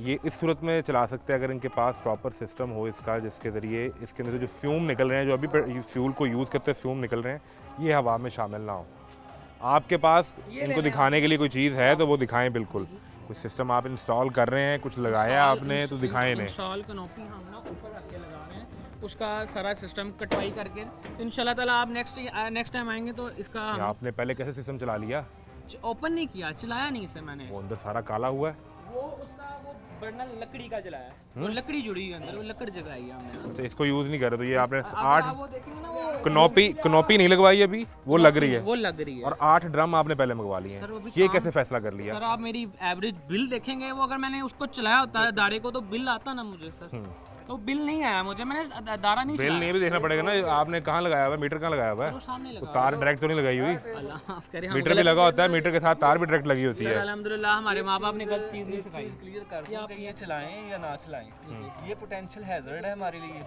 ये इस सूरत में चला सकते हैं अगर इनके पास प्रॉपर सिस्टम हो इसका, जिसके ज़रिए इसके अंदर जो फ्यूम निकल रहे हैं, जो अभी फ्यूल को यूज़ करते हैं फ्यूम निकल रहे हैं, ये हवा में शामिल ना हो। आपके पास इनको दिखाने के लिए कोई चीज़ है तो वो दिखाएं बिल्कुल। कुछ सिस्टम आप इंस्टॉल कर रहे हैं, कुछ लगाया आपने तो दिखाएं इन्हें। इंस्टॉल कनोपी हम ना ऊपर रख के लगा रहे हैं, उसका सारा सिस्टम कटवाई करके इंशाल्लाह ताला आप नेक्स्ट टाइम आएंगे तो इसका या आपने पहले कैसे सिस्टम चला लिया? ओपन नहीं किया, चलाया नहीं इसे मैंने। वो अंदर सारा काला हुआ है। वो उसका वो बर्नर लकड़ी का जलाया है, वो लकड़ी जुड़ी हुई है अंदर, वो लकड़ जलाई है हमने। अच्छा, इसको यूज़ नहीं कर रहे तो ये आपने अगर 8 आप वो देखेंगे ना वो कनोपी नहीं लगवाई अभी, वो लग रही है, वो लग रही है। और 8 ड्रम आपने पहले मंगवा लिए सर, वो हैं। भी ये काम- कैसे फैसला कर लिया? सर आप मेरी एवरेज बिल देखेंगे, वो अगर मैंने उसको चलाया होता है दाड़े को तो बिल आता ना मुझे सर, तो बिल नहीं आया मुझे, मैंने दाड़ा नहीं बिल चलाया। नहीं भी देखना पड़ेगा ना, आपने कहाँ लगाया हुआ है, मीटर कहाँ लगाया हुआ है? वो सामने तो लगा। तार डायरेक्ट तो नहीं लगाई हुई, अल्लाह माफ करे, हम मीटर भी लगा होता है, मीटर के साथ तार भी डायरेक्ट लगी होती सर है। अल्हम्दुलिल्लाह हमारे माँ बाप ने गलत चीज़ नहीं सिखाई। क्लियर कर दूं कि ये चलाएं या ना चलाएं, ये पोटेंशियल हैजर्ड है हमारे लिए।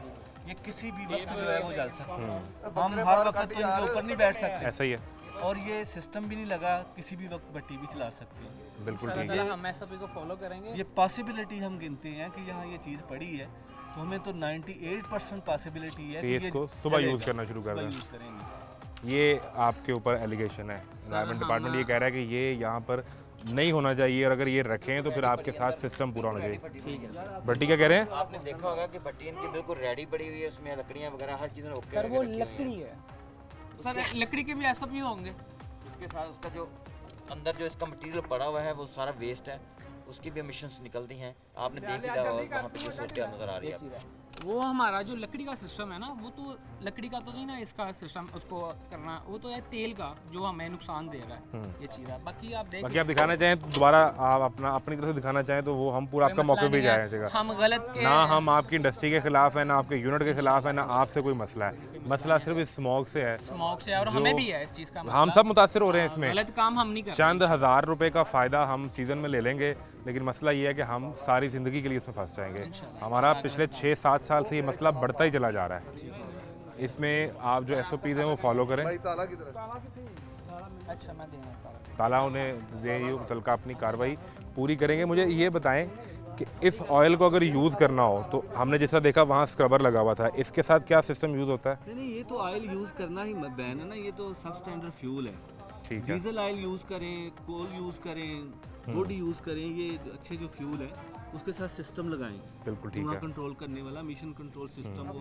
ये किसी भी वक्त जो है वो जल सकता है। हम हर वक्त तो इनके ऊपर नहीं बैठ सकते, ऐसा ही है, और ये सिस्टम भी नहीं लगा, किसी भी वक्त भट्टी भी चला सकते हैं। बिल्कुल अल्लाह ठीक है। ताला हम सभी को फॉलो करेंगे। ये पॉसिबिलिटी हम गिनते हैं कि यहाँ ये चीज़ पड़ी है, तो हमें तो 98% पॉसिबिलिटी है कि कि इसको ये सुबह चलेगा, यूज़ करना शुरू कर सुबह दें। यूज़ करेंगे। ये आपके ऊपर एलिगेशन है, एनवायरमेंट हम- डिपार्टमेंट ये कह रहा है कि ये यहाँ पर नहीं होना चाहिए, और अगर ये रखें तो फिर आपके साथ सिस्टम पूरा होना चाहिए। ठीक है भट्टी क्या कह रहे हैं? आपने देखा होगा कि भट्टी इनकी बिल्कुल रेडी पड़ी हुई है, उसमें लकड़ियाँ वगैरह हर चीज़ ओके सर, वो लकड़ी है सर, लकड़ी के भी ऐसा भी होंगे। उसके साथ उसका जो अंदर जो इसका मटेरियल पड़ा हुआ है वो सारा वेस्ट है, उसकी भी एमिशंस निकलती हैं। आपने देख लिया होगा वहाँ पे जो सूरत नज़र आ रही है आपको। वो हमारा जो लकड़ी का सिस्टम है ना, वो तो लकड़ी का तो नहीं ना, इसका सिस्टम उसको करना, वो तो है तेल का जो हमें नुकसान दे रहा है, ये चीज़ है। बाकी आप देख बाकी आप दिखाना चाहें तो दोबारा आप अपनी तरफ से दिखाना चाहें तो वो हम पूरा आपका मौके पे जाए जगह। हम गलत के ना हम आपकी इंडस्ट्री के खिलाफ है, ना आपके यूनिट के खिलाफ है, ना आपसे कोई मसला है। मसला सिर्फ इस स्मॉग से है, स्मोक से, और हमें भी है इस चीज़ का हम सब मुतासर हो रहे हैं इसमें। गलत काम हम नहीं कर चंद हज़ार रुपए का फ़ायदा हम सीज़न में ले लेंगे, लेकिन मसला ये है कि हम सारी ज़िंदगी के लिए इसमें फंस जाएंगे। हमारा पिछले 6-7 साल से ये मसला बढ़ता ही चला जा रहा है। इसमें आप जो SOPs हैं वो फॉलो करें। अच्छा मैं देना चाहता हूँ। ताला उन्हें दे मुतलका अपनी कार्रवाई पूरी करेंगे। मुझे ये बताएं कि इस ऑयल को अगर यूज़ करना हो तो हमने जैसा देखा वहाँ स्क्रबर लगा हुआ था, इसके साथ क्या सिस्टम यूज़ होता है? नहीं, ये तो ऑयल यूज़ करना ही बैन है ना, ये तो सब स्टैंडर्ड फ्यूल है। ठीक है, डीजल ऑयल यूज़ करें, कोल यूज़ करें, वुड यूज़ करें, ये अच्छे जो फ्यूल है उसके साथ सिस्टम लगाएं। बिल्कुल ठीक धुआं है। कंट्रोल करने वाला मिशन कंट्रोल सिस्टम वो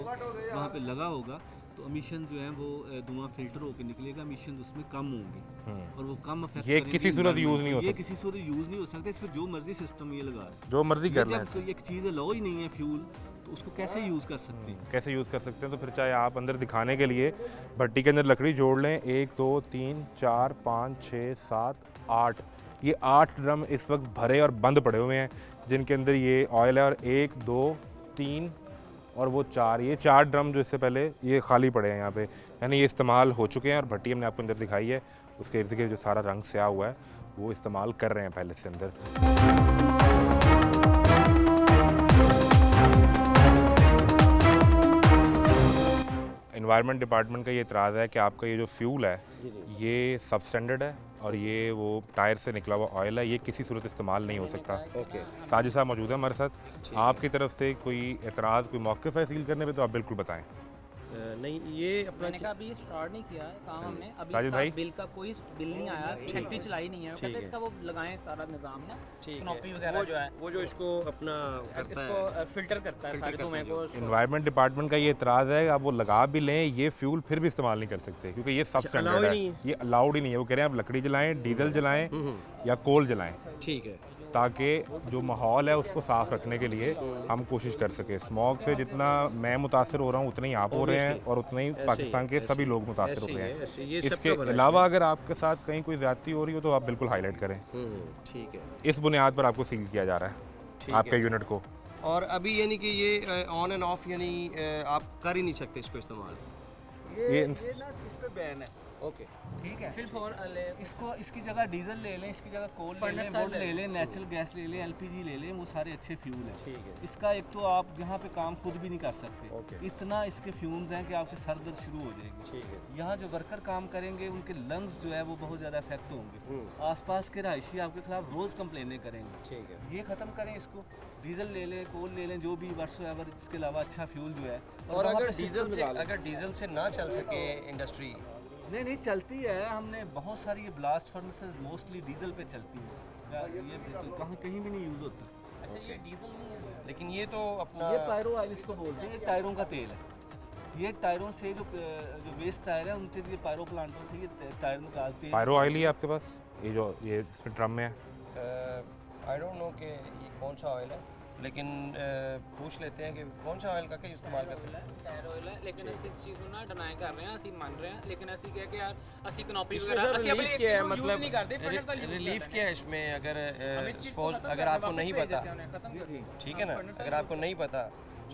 वहाँ पे लगा होगा, तो एमिशन जो है वो धुआं फिल्टर होकर निकलेगा, एमिशन उसमें कम होंगे और वो कम अफेक्ट ये किसी सूरत यूज़ नहीं हो ये सकता, किसी सूरत यूज़ नहीं हो सकता। इस पर जो मर्जी सिस्टम ये लगा है, जो मर्जी कर लें। जब एक चीज़ लो ही नहीं है फ्यूल, तो उसको कैसे यूज़ कर सकते हैं? कैसे यूज़ कर सकते हैं? तो फिर चाहे आप अंदर दिखाने के लिए भट्टी के अंदर लकड़ी जोड़ लें, 1 2 3 4 5 6 7 8, ये 8 ड्रम इस वक्त भरे और बंद पड़े हुए हैं जिनके अंदर ये ऑयल है, और 1 2 3 और वो 4, ये 4 ड्रम जो इससे पहले ये खाली पड़े हैं यहाँ पे, यानी ये इस्तेमाल हो चुके हैं। और भट्टी हमने आपको अंदर दिखाई है, उसके इर्द गिर्द जो सारा रंग स्याह हुआ है वो इस्तेमाल कर रहे हैं पहले से अंदर। इन्वायरमेंट डिपार्टमेंट का ये इतराज़ है कि आपका ये जो फ्यूल है ये सब स्टैंडर्ड है और ये वो टायर से निकला हुआ ऑयल है, ये किसी सूरत इस्तेमाल नहीं हो सकता। ओके साजिद साहब मौजूद है हमारे साथ, आपकी तरफ से कोई एतराज़, कोई मौक़िफ़ है सील करने पे तो आप बिल्कुल बताएं। नहीं ये अपना मैंने कहा अभी स्टार्ट नहीं किया है काम हमने, अभी साजिद इसका भाई? बिल का कोई बिल नहीं आया, फैक्ट्री चलाई नहीं है, कहते इसका वो लगाएं सारा निज़ाम ना, कनॉपी वगैरह जो है वो जो इसको अपना करता है इसको फिल्टर करता है सारे धुएं को। इन्वायरमेंट डिपार्टमेंट का ये इतराज़ है कि आप वो लगा भी लें, ये फ्यूल फिर भी इस्तेमाल नहीं कर सकते क्योंकि ये सब स्टैंडर्ड allowed है, ही नहीं ये अलाउड ही नहीं है। वो कह रहे हैं आप लकड़ी जलाएं, डीजल जलाएं या कोल जलाएं, ठीक है ताकि जो माहौल है उसको साफ़ रखने के लिए हम कोशिश कर सकें। स्मॉग से जितना मैं मुतासर हो रहा हूँ उतना ही आप हो रहे हैं और उतना ही पाकिस्तान के सभी लोग मुतासर हो रहे हैं। ऐसे ये इसके सबका भला अलावा अगर आपके साथ कहीं कोई ज़्यादती हो रही हो तो आप बिल्कुल हाईलाइट करें। ठीक है इस बुनियाद पर आपको सील किया जा रहा ठीक है आपके यूनिट को। और अभी यानी कि ये ऑन एंड ऑफ यानी आप कर ही नहीं सकते इसको इस्तेमाल। ये ना इस पे बैन है, ओके ठीक है। फिर फॉर इसको इसकी जगह डीजल ले लें, इसकी जगह कोल ले Furnace लें, oil वुड ले लें, नेचुरल गैस ले लें, एलपीजी ले लें, वो सारे अच्छे फ्यूल हैं। ठीक है इसका एक तो आप यहाँ पे काम खुद भी नहीं कर सकते, ओके इतना इसके फ्यूम्स हैं कि आपके सर दर्द शुरू हो जाएगी। ठीक है यहाँ जो वर्कर काम करेंगे उनके लंग्स जो है वो बहुत ज़्यादा इफेक्ट होंगे। आसपास के रहायशी आपके खिलाफ रोज़ कंप्लेनें करेंगे। ठीक है ये ख़त्म करें इसको, डीजल ले लें, कोल ले लें, जो भी वर्ष एवर, इसके अलावा अच्छा फ्यूल जो है। और वहाँ अगर पे डीजल system से लगा लें। अगर डीजल से ना चल सके इंडस्ट्री नहीं चलती है, हमने बहुत सारी ये ब्लास्ट फर्नेसेस मोस्टली डीजल पे चलती हैं, ये कहाँ कहीं भी नहीं यूज़ होता। अच्छा ये डीजल नहीं है, लेकिन ये तो अपना ये पायरो ऑयल इसको बोलते हैं, ये टायरों का तेल है। ये टायरों से जो वेस्ट टायर है उनसे ये पायरो प्लांटों से ये टायर निकालते हैं। पायरो ऑयल ही है आपके पास, ये इसमें ड्रम में है। आई डोंट नो कि ये कौन सा ऑयल है, लेकिन पूछ लेते हैं कि कौन सा ऑयल का क्या इस्तेमाल करते हैं। टायर ऑयल है, लेकिन ਅਸੀਂ ਇਸ ਚੀਜ਼ ਨੂੰ ਨਾ ਡਿਨਾਈ ਕਰ ਰਹੇ ਹਾਂ, ਅਸੀਂ ਮੰਨ ਰਹੇ ਹਾਂ, लेकिन ਅਸੀਂ कह के यार ਅਸੀਂ ਕਨੋਪੀ इसमें वगैरह सर ਅਸੀਂ अपने रिलीफ क्या है, मतलब नहीं करते, फर्नेस का यूज रिलीफ क्या है इसमें अगर सपोज अगर आपको नहीं पता, ठीक है ना, अगर आपको नहीं पता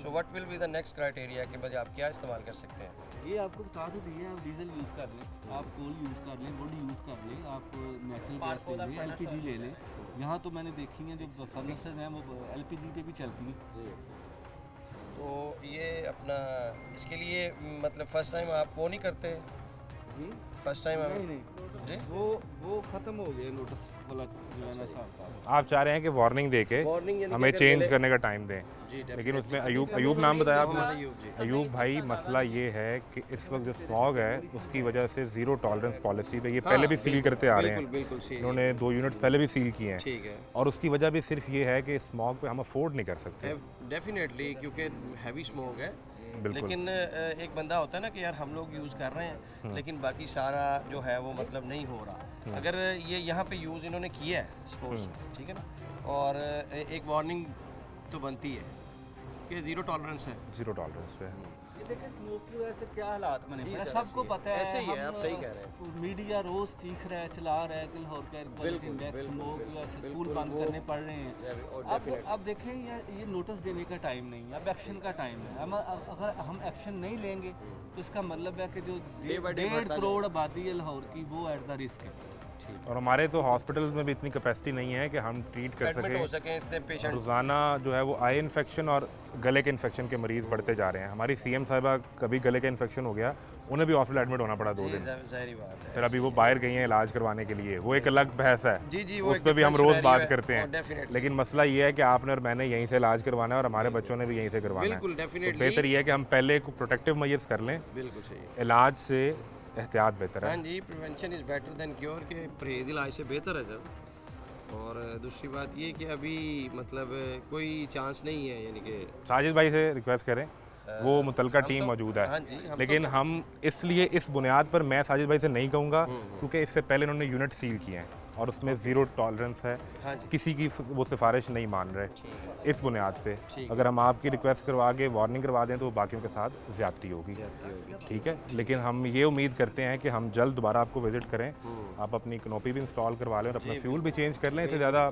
so what will be the next criteria कि भाई आप क्या इस्तेमाल कर सकते हैं। ये आपको बता तो दिए, आप डीजल यूज़ कर लें, आप कोल यूज़ कर लें, वुड यूज़ कर लें, आप नेचुरल गैस ले लें, एलपीजी ले लें। यहाँ तो मैंने देखी हैं जो फर्नेसेस हैं वो एलपीजी पे भी चलती हैं। तो ये अपना इसके लिए मतलब फर्स्ट टाइम आप वो नहीं करते, जी फर्स्ट टाइम नहीं जी नहीं, वो ख़त्म हो गया नोटिस वाला जो है ना साहब। आप चाह रहे हैं कि वार्निंग दे के वार्निंग यानी हमें कि चेंज अगर करने का टाइम दें, जी लेकिन उसमें अयूब नाम बताया आपने। अयूब जी अयूब भाई, मसला ये है कि इस वक्त जो स्मॉग है उसकी वजह से ज़ीरो टॉलरेंस पॉलिसी पे ये पहले भी सील करते आ रहे बिल्कुल हैं। बिल्कुल सही, इन्होंने 2 यूनिट्स पहले भी सील किए हैं ठीक है और उसकी वजह भी सिर्फ ये है कि स्मॉग पे हम अफोर्ड नहीं कर सकते। डेफिनेटली क्योंकि हैवी स्मोक है। बिल्कुल। लेकिन एक बंदा होता है ना कि यार हम लोग यूज़ कर रहे हैं लेकिन बाकी सारा जो है वो मतलब नहीं हो रहा। अगर ये यहाँ पे यूज़ इन्होंने किया है सपोज, ठीक है ना, और एक वार्निंग तो बनती है कि ज़ीरो टॉलरेंस है। ज़ीरो टॉलरेंस पे ये देखिए स्मोक की वजह से क्या हालात बने जी पड़े हैं, सर, सबको ऐसे ही पता है। ऐसे ही है, हम, आप सही कह रहे हैं। मीडिया रोज चीख रहा है, चला रहा है कि लाहौर का एयर क्वालिटी इंडेक्स स्मोक की वजह से स्कूल बंद करने पड़ रहे हैं। अब देखें ये नोटिस देने का टाइम नहीं है, अब एक्शन का टाइम है। हम अगर हम एक्शन नहीं लेंगे तो इसका मतलब है कि जो 1.5 करोड़ आबादी है लाहौर की वो एट द रिस्क है। और हमारे तो हॉस्पिटल्स में भी इतनी कैपेसिटी नहीं है कि हम ट्रीट कर एडमिट हो सकें। सके इतने पेशेंट। रोज़ाना जो है वो आई इन्फेक्शन और गले के इन्फेक्शन के मरीज़ बढ़ते जा रहे हैं। हमारी सीएम साहिबा कभी गले का इन्फेक्शन हो गया, उन्हें भी हॉस्पिटल एडमिट होना पड़ा 2 दिन। ज़ाहिर बात है। फिर अभी वो बाहर गई हैं इलाज करवाने के लिए, वो एक अलग बहस है, जी जी वो उस पर भी हम रोज़ बात करते हैं। डेफिनेटली लेकिन मसला ये है कि आपने और मैंने यहीं से इलाज करवाना है और हमारे बच्चों ने भी यहीं से करवाना है। बिल्कुल तो डेफिनेटली बेहतर ये है कि हम पहले प्रोटेक्टिव मेजर्स कर लें, बिल्कुल सही। इलाज से एहतियात बेहतर हाँ है। जी, prevention is better than cure के परहेज़ इलाज से बेहतर है सर। और दूसरी बात ये कि अभी मतलब कोई चांस नहीं है यानी कि साजिद भाई से रिक्वेस्ट करें, वो मुतलका टीम मौजूद हाँ है, जी, हम लेकिन हम इसलिए इस बुनियाद पर मैं साजिद भाई से नहीं कहूँगा क्योंकि इससे पहले उन्होंने यूनिट सील किए हैं और उसमें ज़ीरो टॉलरेंस है, हाँ जी किसी की वो सिफारिश नहीं मान रहे। ठीक है, इस बुनियाद पे ठीक अगर हम आपकी रिक्वेस्ट करवा के वार्निंग करवा दें तो वो बाकियों के साथ ज़्यादती होगी, ज्यादती होगी। ठीक है। लेकिन हम ये उम्मीद करते हैं कि हम जल्द दोबारा आपको विजिट करें, आप अपनी कनोपी भी इंस्टॉल करवा लें और अपना फ्यूल भी चेंज कर लें। इससे ज़्यादा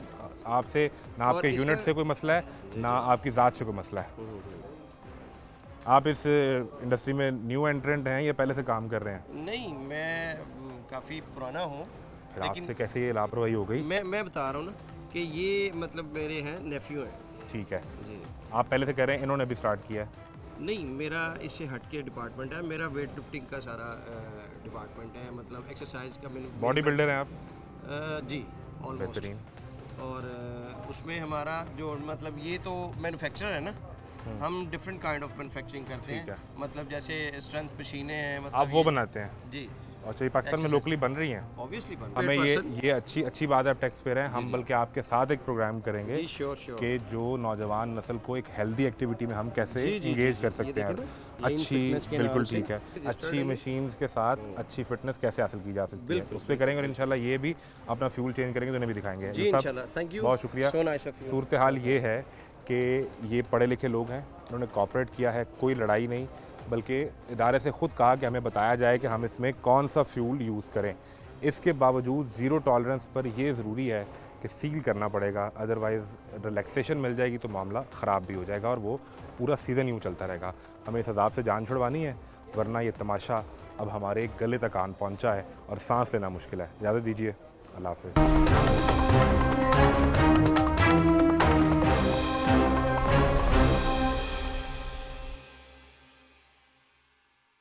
आपसे ना आपके इसका- यूनिट से कोई मसला है, ना आपकी ज़ात से कोई मसला है। आप इस इंडस्ट्री में न्यू एंट्रेंट हैं या पहले से काम कर रहे हैं? नहीं, मैं काफ़ी पुराना हूँ, फिर लेकिन आपसे कैसे ये लापरवाही हो गई? मैं बता रहा हूँ ना कि ये मतलब मेरे हैं नेफ्यू हैं। ठीक है, जी आप पहले से कह रहे हैं, इन्होंने भी स्टार्ट किया है। नहीं, मेरा इससे हट के डिपार्टमेंट है, मेरा वेट लिफ्टिंग का सारा डिपार्टमेंट है, मतलब एक्सरसाइज का मैंने बॉडी बिल्डर हैं आप? जी ऑलमोस्ट। बेहतरीन। और उसमें हमारा जो मतलब ये तो मैन्युफैक्चरर है ना, हम डिफरेंट काइंड ऑफ मैन्युफैक्चरिंग करते ठीक हैं, मतलब जैसे स्ट्रेंथ मशीनें हैं, मतलब आप वो बनाते हैं? जी अच्छा, ये पाकिस्तान में लोकली बन रही हैं? ऑब्वियसली बन हमें ये अच्छी बात है, आप टैक्स पेयर हैं। हम बल्कि आपके साथ एक प्रोग्राम करेंगे जी श्योर श्योर कि जो नौजवान नस्ल को एक हेल्दी एक्टिविटी में हम कैसे इंगेज कर सकते हैं। अच्छी, बिल्कुल ठीक है, अच्छी मशीन्स के साथ अच्छी फिटनेस कैसे हासिल की जा सकती है, उस पर करेंगे। और इंशाल्लाह ये भी अपना फ्यूल चेंज करेंगे तो उन्हें भी दिखाएंगे। जी ये सब इंशाल्लाह, थैंक यू, बहुत शुक्रिया। So nice of you. सूरत हाल ये है कि ये पढ़े लिखे लोग हैं, उन्होंने कॉपरेट किया है, कोई लड़ाई नहीं, बल्कि इदारे से ख़ुद कहा कि हमें बताया जाए कि हम इसमें कौन सा फ्यूल यूज़ करें। इसके बावजूद ज़ीरो टॉलरेंस पर ये ज़रूरी है कि सील करना पड़ेगा, अदरवाइज़ रिलैक्सेशन मिल जाएगी तो मामला ख़राब भी हो जाएगा और वो पूरा सीज़न यूँ चलता रहेगा। हमें इस अदाब से जान छुड़वानी है, वरना ये तमाशा अब हमारे गले तक आन पहुँचा है और सांस लेना मुश्किल है। इजाज़त दीजिए, अल्लाह हाफ़िज़।